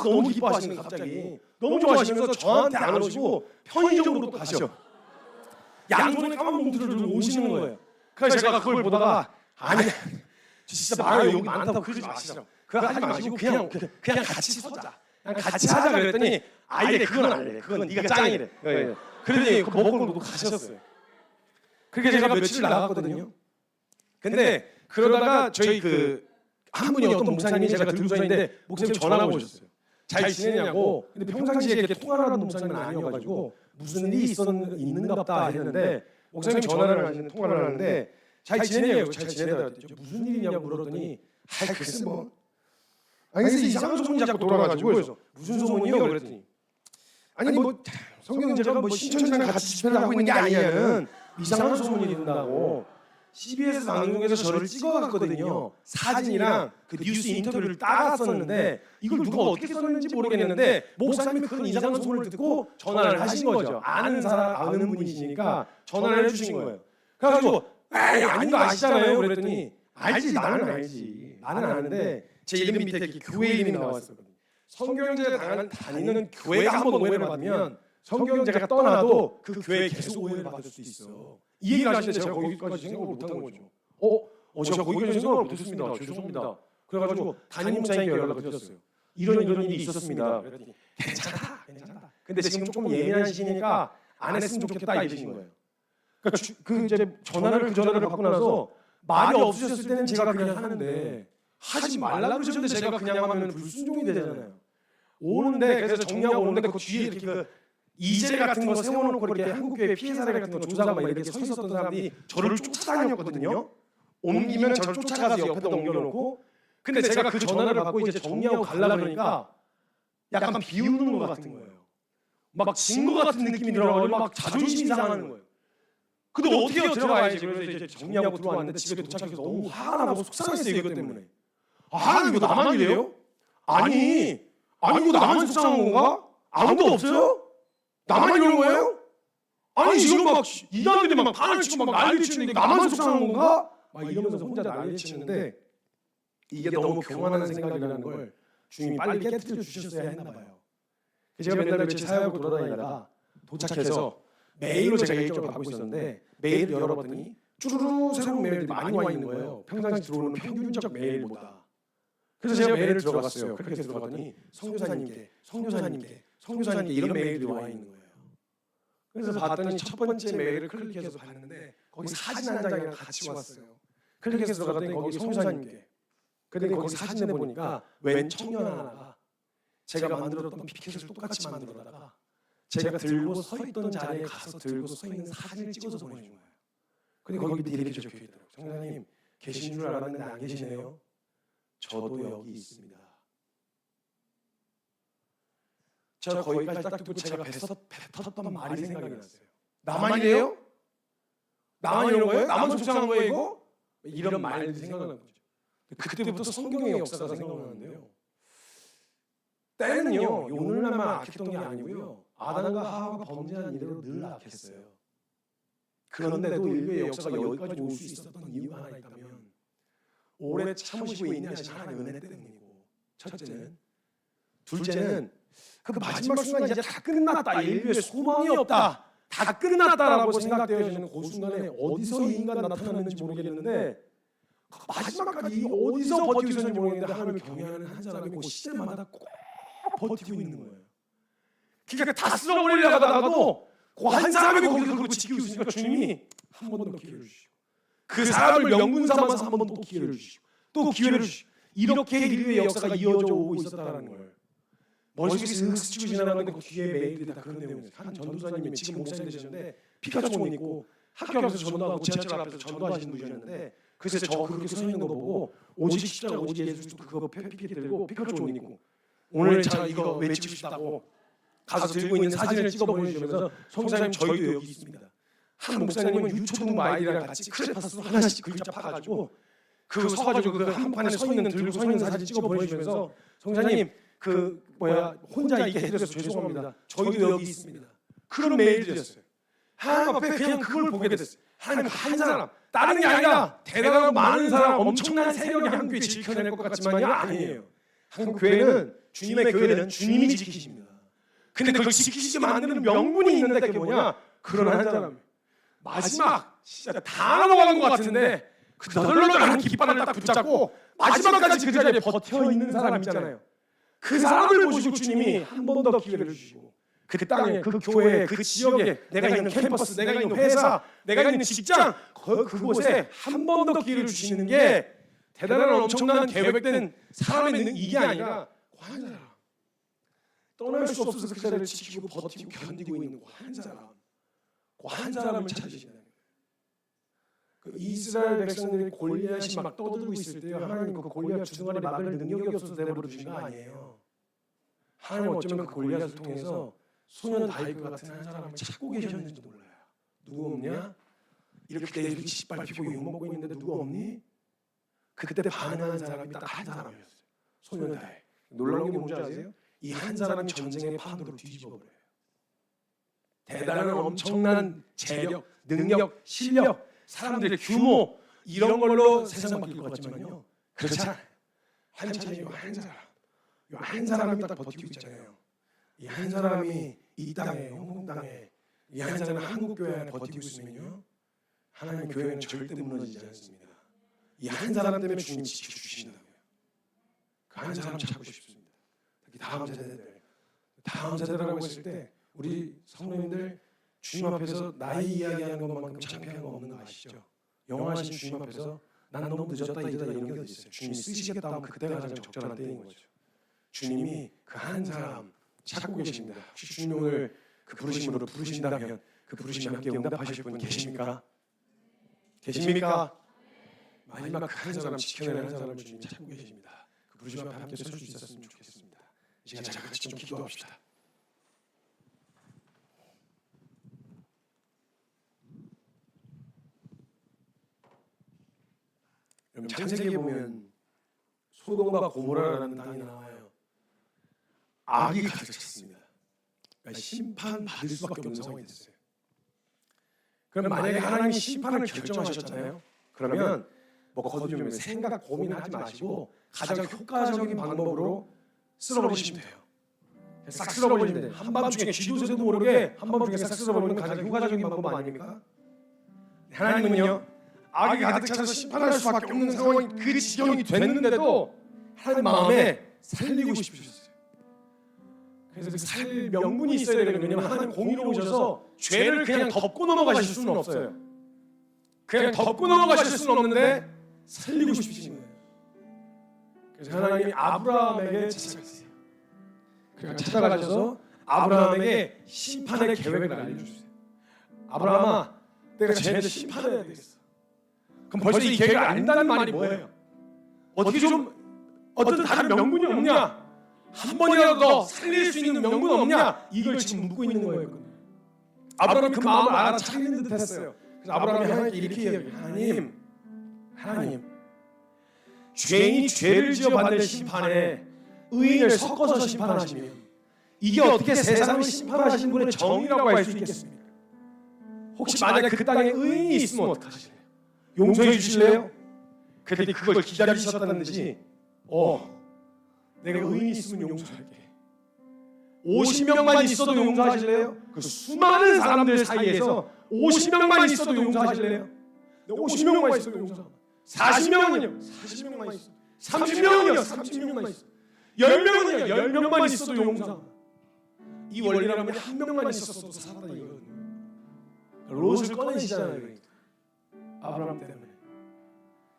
너무 기뻐하시는 거예요. 갑자기. 너무 좋아하시면서 저한테 안 오시고 편의점으로 가셔. 양손에 까만 봉투를 들고 오시는 거예요. 그래서 제가 그걸 보다가 아니 진짜 말아요. 여기 많다고 그러지 마시죠. 그거 하지 마시고 그냥 같이 서자. 그냥 같이 하자 그랬더니 아예 그건 안 해. 그건 네가 짱이래. 그러더니 먹을 걸 놓고 가셨어요. 그렇게 제가 며칠 나갔거든요. 근데 그러다가 저희 한 분이 어떤 목사님이 제가 들고 서 있는데 목사님 전화가 오셨어요. 잘 지내냐고. 근데 평상시에 이렇게 통화를 하는 목사님은 아니어가지고 무슨 일이 있는가 보다 했는데 목사님이 전화를 하시는 통화를 하는데 잘 지내냐고. 잘 지내다 그랬더니 무슨 일이냐고 물었더니 글쎄 뭐 그래서 이상한 소문이 자꾸 돌아가지고 그래서 무슨 소문이요? 그랬더니 아니 뭐 성경 제가 뭐 신천지랑 같이 집회를 하고 있는 게 아니냐는 이상한 소문이 있다고 CBS 방송에서 저를 찍어갔거든요. 사진이랑 그 뉴스 인터뷰를 따랐었는데 이걸 누가 어떻게 썼는지 모르겠는데 목사님이 그런 이상한 소문을 듣고 전화를 하신 거죠. 아는 분이시니까 전화를 해주신 거예요. 그래가지고 아닌 거 아시잖아요. 그랬더니 알지 나는 알지. 나는 아는데 제 이름 밑에 이렇게 교회 이름이 나왔었거든요. 성경제 다니는 교회가 한번 오해를 받으면 성경제가 떠나도 그 교회에 계속 오해를 받을 수 있어. 이 얘기를 하시는데 제가 거기까지 생각을 못한 거죠. 제가 거기까지 생각을 못했습니다. 죄송합니다. 그래가지고 담임 목사님께 연락을 드렸어요. 이런 일이 있었습니다. 그랬더니 괜찮다. 근데 지금 조금 예민한 시기니까 안 했으면 좋겠다 이러신 거예요. 그러니까 이제 전화를 받고 나서 말이 없으셨을 때는 제가 그냥 하는데 하지 말라고 그러셨는데 제가 그냥 하면 불순종이 되잖아요. 오는데 그래서 정리하고 오는데 그 뒤에 이렇게 이제 같은 거 세워놓고 이렇게 한국교회 피해 사례 같은 거 조사하고 막 이렇게 서 있었던 사람들이 저를 쫓아다녔거든요. 옮기면 저를 쫓아가서 옆에다 옮겨놓고, 근데 제가 그 전화를 받고 이제 정리하고 가려고 그러니까 약간 비웃는 것 같은 거예요. 막 진 것 같은 느낌이 들어가지고 막 자존심이 상하는 거예요. 근데 어떻게 들어가야지. 그래서 이제 정리하고 들어왔는데 집에 도착해서 너무 화가 나고 속상했어요. 이것 때문에. 아, 하나님 이거 나만 이래요? 아니 이거 나만 속상한 건가? 아무도 없어요? 나만 이런 거예요? 아니 지금 막 이단들이 막 판을 치고 막 난리 치는데 나만 속상한 건가? 막 이러면서 혼자 난리 치는데, 이게 너무 교만한 생각이라는 걸 주님이 빨리 깨트려 주셨어야 했나 봐요. 제가 맨날 며칠 사역을 돌아다니다가 도착해서 메일로 제가 일정을 받고 있었는데, 메일을 열어봤더니 쭈루루 새로운 메일들이 많이 와 있는 거예요. 평상시 들어오는 평균적 메일보다. 그래서 제가 메일을 들어갔어요. 그렇게 들어갔더니 성교사님께 이런 메일들이 와 있는 거예요. 그래서 봤더니 첫 번째 메일을 클릭해서 봤는데 거기 사진 한 장이랑 같이 왔어요. 클릭해서 들어갔더니 거기 성교사님께. 그랬더니 거기 사진을 보니까 웬 청년 하나가 제가 만들었던 피켓을 똑같이 만들어다가 제가 들고 서 있던 자리에 가서 들고 서 있는 사진을 찍어서 보내준 거예요. 근데 거기 이렇게 적혀 있더라고요. 성교사님 계신 줄 알았는데 안 계시네요. 저도 여기 있습니다. 저 거기까지 딱 듣고 제가 뱉었던 말이 생각이 났어요. 나만 이래요? 나만 이런 거예요? 나만 속상한 거예요 이거? 이런 말이 생각나는 거죠. 그때부터 성경의 역사가 생각나는데요. 때는요 오늘날만 악했던 게 아니고요, 아담과 하와가 범죄한 이래로 늘 악했어요. 그런데도 인류의 역사가 여기까지 올 수 있었던 이유가 하나 있다면 오래 참으시고 인내하신 하나님의 은혜 때문이고, 첫째는, 둘째는 그 마지막 순간 이제 다 끝났다, 인류의 소망이 없다, 다 끝났다라고 생각되어지는 그 순간에 어디서 이 인간 나타났는지 모르겠는데 마지막까지 어디서 버티고 있었는지 모르겠는데 하나님을 경외하는 한 사람이 그 시대마다 꼭 버티고 있는 거예요. 그러니까 다 쓸어버리려고 하다가도 그 한 사람이 거기서 그렇게 지키고 있으니까 주님이 한 번 더 기회를 주시고, 그 사람을 명분 삼아서 한 번 또 기회를 주시고 또 기회를 주시고, 이렇게 인류의 역사가 이어져 오고 있었다는 걸 머릿속에 슥 스치고 지나가는데 그 뒤에 메일들이 다 그런 내용이에요. 한 전도사님이 지금 목사님 되셨는데 피카츄 옷 입고 학교 앞에서 전도하고 지하철 앞에서 전도하시는 분이셨는데, 그래서 저 그렇게 서 있는 거 보고 오직 십자가 오직 예수 그리스도 그거 피켓 들고 피카츄 옷 입고 오늘 자 이거 외치고 싶다고 가서 들고 있는 사진을 찍어 보내주면서 성사님 저희도 여기 있습니다. 한 목사님은 유초등부 아이들이랑 같이 크레파스로 하나씩 글자 파가지고 그 서가지고 그 한판에 서 있는 들고 서 있는 사진 찍어 보내주면서 성사님 혼자 있게 해드려서 죄송합니다. 저희도 여기 있습니다. 그런 메일들이었어요. 하나님 앞에 그냥 그걸 보게 됐어요. 하나님 한 사람, 다른 게 아니라 대단하고 많은 사람, 엄청난 세력이 한국에 지켜낼 것 같지만요 아니에요. 한국 교회는, 주님의 교회는 주님이 지키십니다. 근데 그걸 지키시게 만드는 명분이 있는데 그게 뭐냐? 그런 한 사람. 마지막 진짜 다 넘어간 것 같은데 그 너덜너덜한 깃발을 딱 붙잡고 마지막까지 그 자리에 버텨 있는 사람 있잖아요. 그 사람을 보시고 주님이 한 번 더 기회를 주시고, 그 땅에, 그 교회, 그 지역에, 내가 있는 캠퍼스, 내가 있는 회사, 내가 있는 직장, 그곳에 한 번 더 기회를 주시는 게 대단한 엄청난 계획된 사람의 이게 아니라 한 사람, 떠날 수 없어서 그 자리를 지키고 버티고 견디고 있는 한 사람, 한 사람을 찾으시는 거예요. 그 이스라엘 백성들이 골리앗이 막 떠들고 있을 때 하나님 그 골리앗 주둥아리 막을 능력이 없어서 내버려 두신 거 아니에요. 하나님 어쩌면 그 골리앗을 통해서 소년 다윗 같은 한 사람을 찾고 계셨는지도 몰라요. 누구 없냐? 이렇게 내 빛이 밟히고 욕먹고 있는데 누구 없니? 그때 반응하는 사람이 딱 한 사람이었어요. 소년 다윗. 놀라운 게 뭔지 아세요? 이 한 사람이 전쟁의 판도를 뒤집어버려요. 대단한 엄청난 재력, 능력, 실력, 사람들의 규모 이런 걸로 세상 바뀔 것 같지만요 그렇지 않아요. 한참이 한 사람이 딱 버티고 있잖아요. 이 한 사람이 이 땅에, 홍콩 땅에, 이 한 사람이 한국 교회 안에 버티고 있으면요 하나님 교회는 절대 무너지지 않습니다. 이 한 사람 때문에 주님이 지켜주신다고요. 그 한 사람 찾고 싶습니다. 특히 다음 세대라고 했을 때 우리 성도님들 주님 앞에서 나이 이야기하는 것만큼 창피한 거 없는 거 아시죠? 영원하신 주님 앞에서 난 너무 늦었다 이러다 이런 게 있어요. 주님이 쓰시겠다 하면 그때가 가장 적절한 때인 거죠. 주님이 그 한 사람 찾고 계십니다. 혹시 주님이 오늘 그 부르심으로 부르신다면 그 부르심에 함께 응답하실 분 계십니까? 계십니까? 마지막 그 한 사람 지켜내는 한 사람을 주님이 찾고 계십니다. 그 부르심 앞에 함께 설 수 있었으면 좋겠습니다. 이 시간 다 같이 좀 기도합시다. 여러분 창세기에 보면 소돔과 고모라라는 땅이 나와요. 악이 가득 찼습니다. 그러니까 심판 받을 수밖에 없는 상황이 됐어요. 그럼 만약에 하나님이 심판을 결정하셨잖아요. 그러면 뭐 거두면 생각 고민하지 마시고 가장 효과적인 방법으로 쓸어버리시면 돼요. 싹 쓸어버리는데 한밤중에 쥐도 새도 모르게 한밤중에 싹 쓸어버리는 가장 효과적인 방법 아닙니까? 하나님은요 악이 가득 차서 심판할 수밖에 없는 상황이 그 지경이 됐는데도 하나님 마음에 살리고 싶으셨어요. 그래서 그 살 명분이 있어야 되거든요. 왜냐하면 하나님 공의로우셔서 죄를 그냥 덮고 넘어가실 수는 없어요. 그냥 덮고 넘어가실 수는 없는데 살리고 싶으신 거예요. 그래서 하나님이 아브라함에게 찾아가세요. 그러니까 찾아가셔서 아브라함에게 심판의 계획을 알려주세요. 아브라함아, 내가 쟤네들 심판해야 되겠어. 그럼 벌써 이 계획을 안다는 말이 뭐예요? 어떻게 좀 어떤 다른 명분이 없냐? 한 번이라도 더 살릴 수 있는 명분 없냐? 이걸 지금 묻고 있는 거예요. 아브라함이 그 마음을 알아차리는 듯 했어요. 그래서 아브라함이 하나님께 이렇게 얘기해요. 하나님, 죄인이 죄를 지어 받는 심판에 의인을 섞어서 심판하시면 이게 어떻게 세상을 심판하시는 분의 정의라고 할 수 있겠습니까? 혹시 만약에 그 땅에 의인이 있으면 어떡하실래요? 용서해 주실래요? 그랬더니 그걸 기다리셨다는 듯이 내가 의인이 있으면 용서할게. 50명만 있어도 용서하실래요? 그 수많은 사람들 사이에서 50명만 있어도 용서하실래요? 50명만 있어도 용서합니다. 40명은요? 40명만 있어. 30명은요? 30명만 있어. 10명은요? 10명만 있어도 용서합니다. 이 원리라면 한 명만 있었어도 살았다 이거거든요. 롯을 꺼내시잖아요. 그러니까. 아브라함 때문에.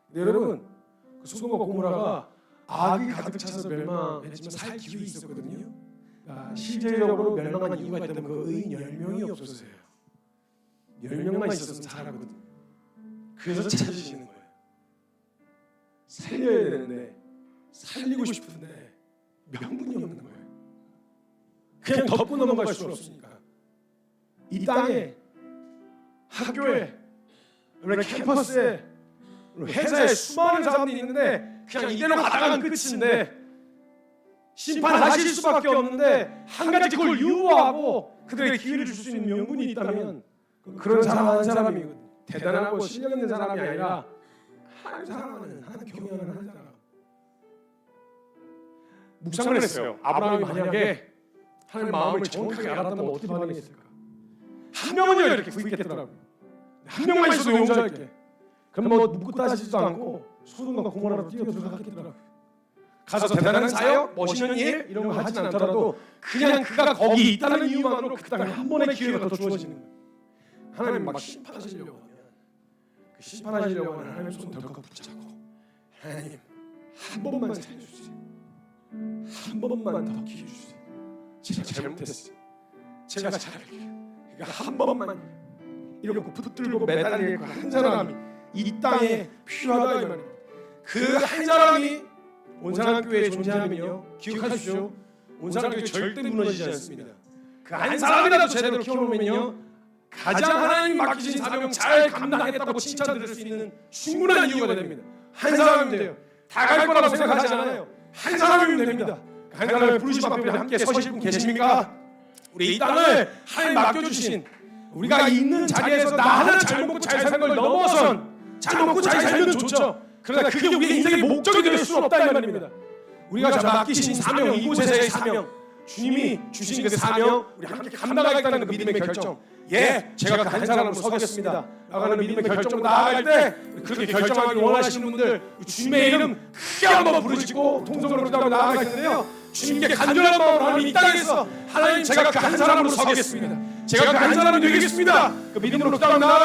근데 여러분 그 소돔과 고모라가 악이 가득 차서 멸망했지만 살 기회 있었거든요. 실제적으로 멸망한 이유가 있다면 그 의인 10명이 없었어요. 10명만 있었으면 살았거든. 그래서 찾으시는 거예요. 살려야 되는데 살리고 싶은데 명분이 없는 거예요. 그냥 덮고 넘어갈 수 없으니까. 이 땅에 학교에 캠퍼스에 회사에 수많은 사람들이 있는데 그냥 이대로 가다가는 끝인데 심판하실 수밖에 없는데 한 가지 그걸 유보하고 그들에게 기회를 줄 수 있는 명분이 있다면 그런 사람 한 사람이 대단하고 실력 있는 사람이 아니라 하나님 사랑하는 하나님 경외하는 한 사람. 묵상을 했어요. 아브라함이 만약에 하나님 마음을 정확하게 알았다면 어떻게 반응했을까? 한 명은요 이렇게 구입했더라고요. 한 명만 있어도 용서할게. 그럼 뭐 묻고 따지지도 않고 소돔과 고모라로 뛰어들어가겠더라고요. 가서 대단한 사역, 멋있는 일 이런 거 하진 않더라도 그냥 그가 거기 있다는 이유만으로 그 땅에 한 번의 기회가 더 주어지는 거예요. 하나님 막 심판하시려고 하면 그 심판하시려고 하는 하나님 손 덜컥 붙잡고 하나님 한 번만 살려주세요. 한 번만 더 기회 주세요. 제가 잘못했어요. 제가 잘할게요. 그러니까 한 번만 이러고 붙들고 매달릴 그 한 사람이 이 땅에 필요하다 이 말입니다. 그 한 사람이 온상학교에 존재하면요 기억하십시오. 온상학교 절대 무너지지 않습니다. 그 한 사람이라도 제대로 키워놓으면요 가장 하나님 맡기신 사명 잘 감당했다고 칭찬 들을 수 있는 충분한 이유가 됩니다. 한 사람이면 돼요. 다 갈 거라고 생각하지 않아요. 한 사람이면 됩니다. 한 사람의 부르심 앞에 함께 서실 분 계십니까? 우리 이 땅을 하나님 맡겨주신 우리가 있는 자리에서 나 하나 잘 먹고 잘 사는 걸 넘어선 잘 먹고 잘 살면 좋죠. 그러나 그게 우리의 인생의 목적이 될 수는 없다 이 말입니다. 우리가 맡기신 사명, 이곳에서의 사명, 주님이 주신 그 사명 우리 함께 감당하겠다는 그 믿음의 결정. 제가 그 한 사람으로 서겠습니다 나가는 믿음의 결정으로 나아갈 때 그렇게 결정하기 원하시는 분들 주님의 이름 크게 한번 부르짖고 통성으로 기도하고 나아갈 텐데요 주님께 간절한 마음으로 하나님 이 땅에서 하나님 제가 그 한 사람으로 서겠습니다. 제가 그 한 사람이 되겠습니다. 그 믿음으로 기도하고 나아갈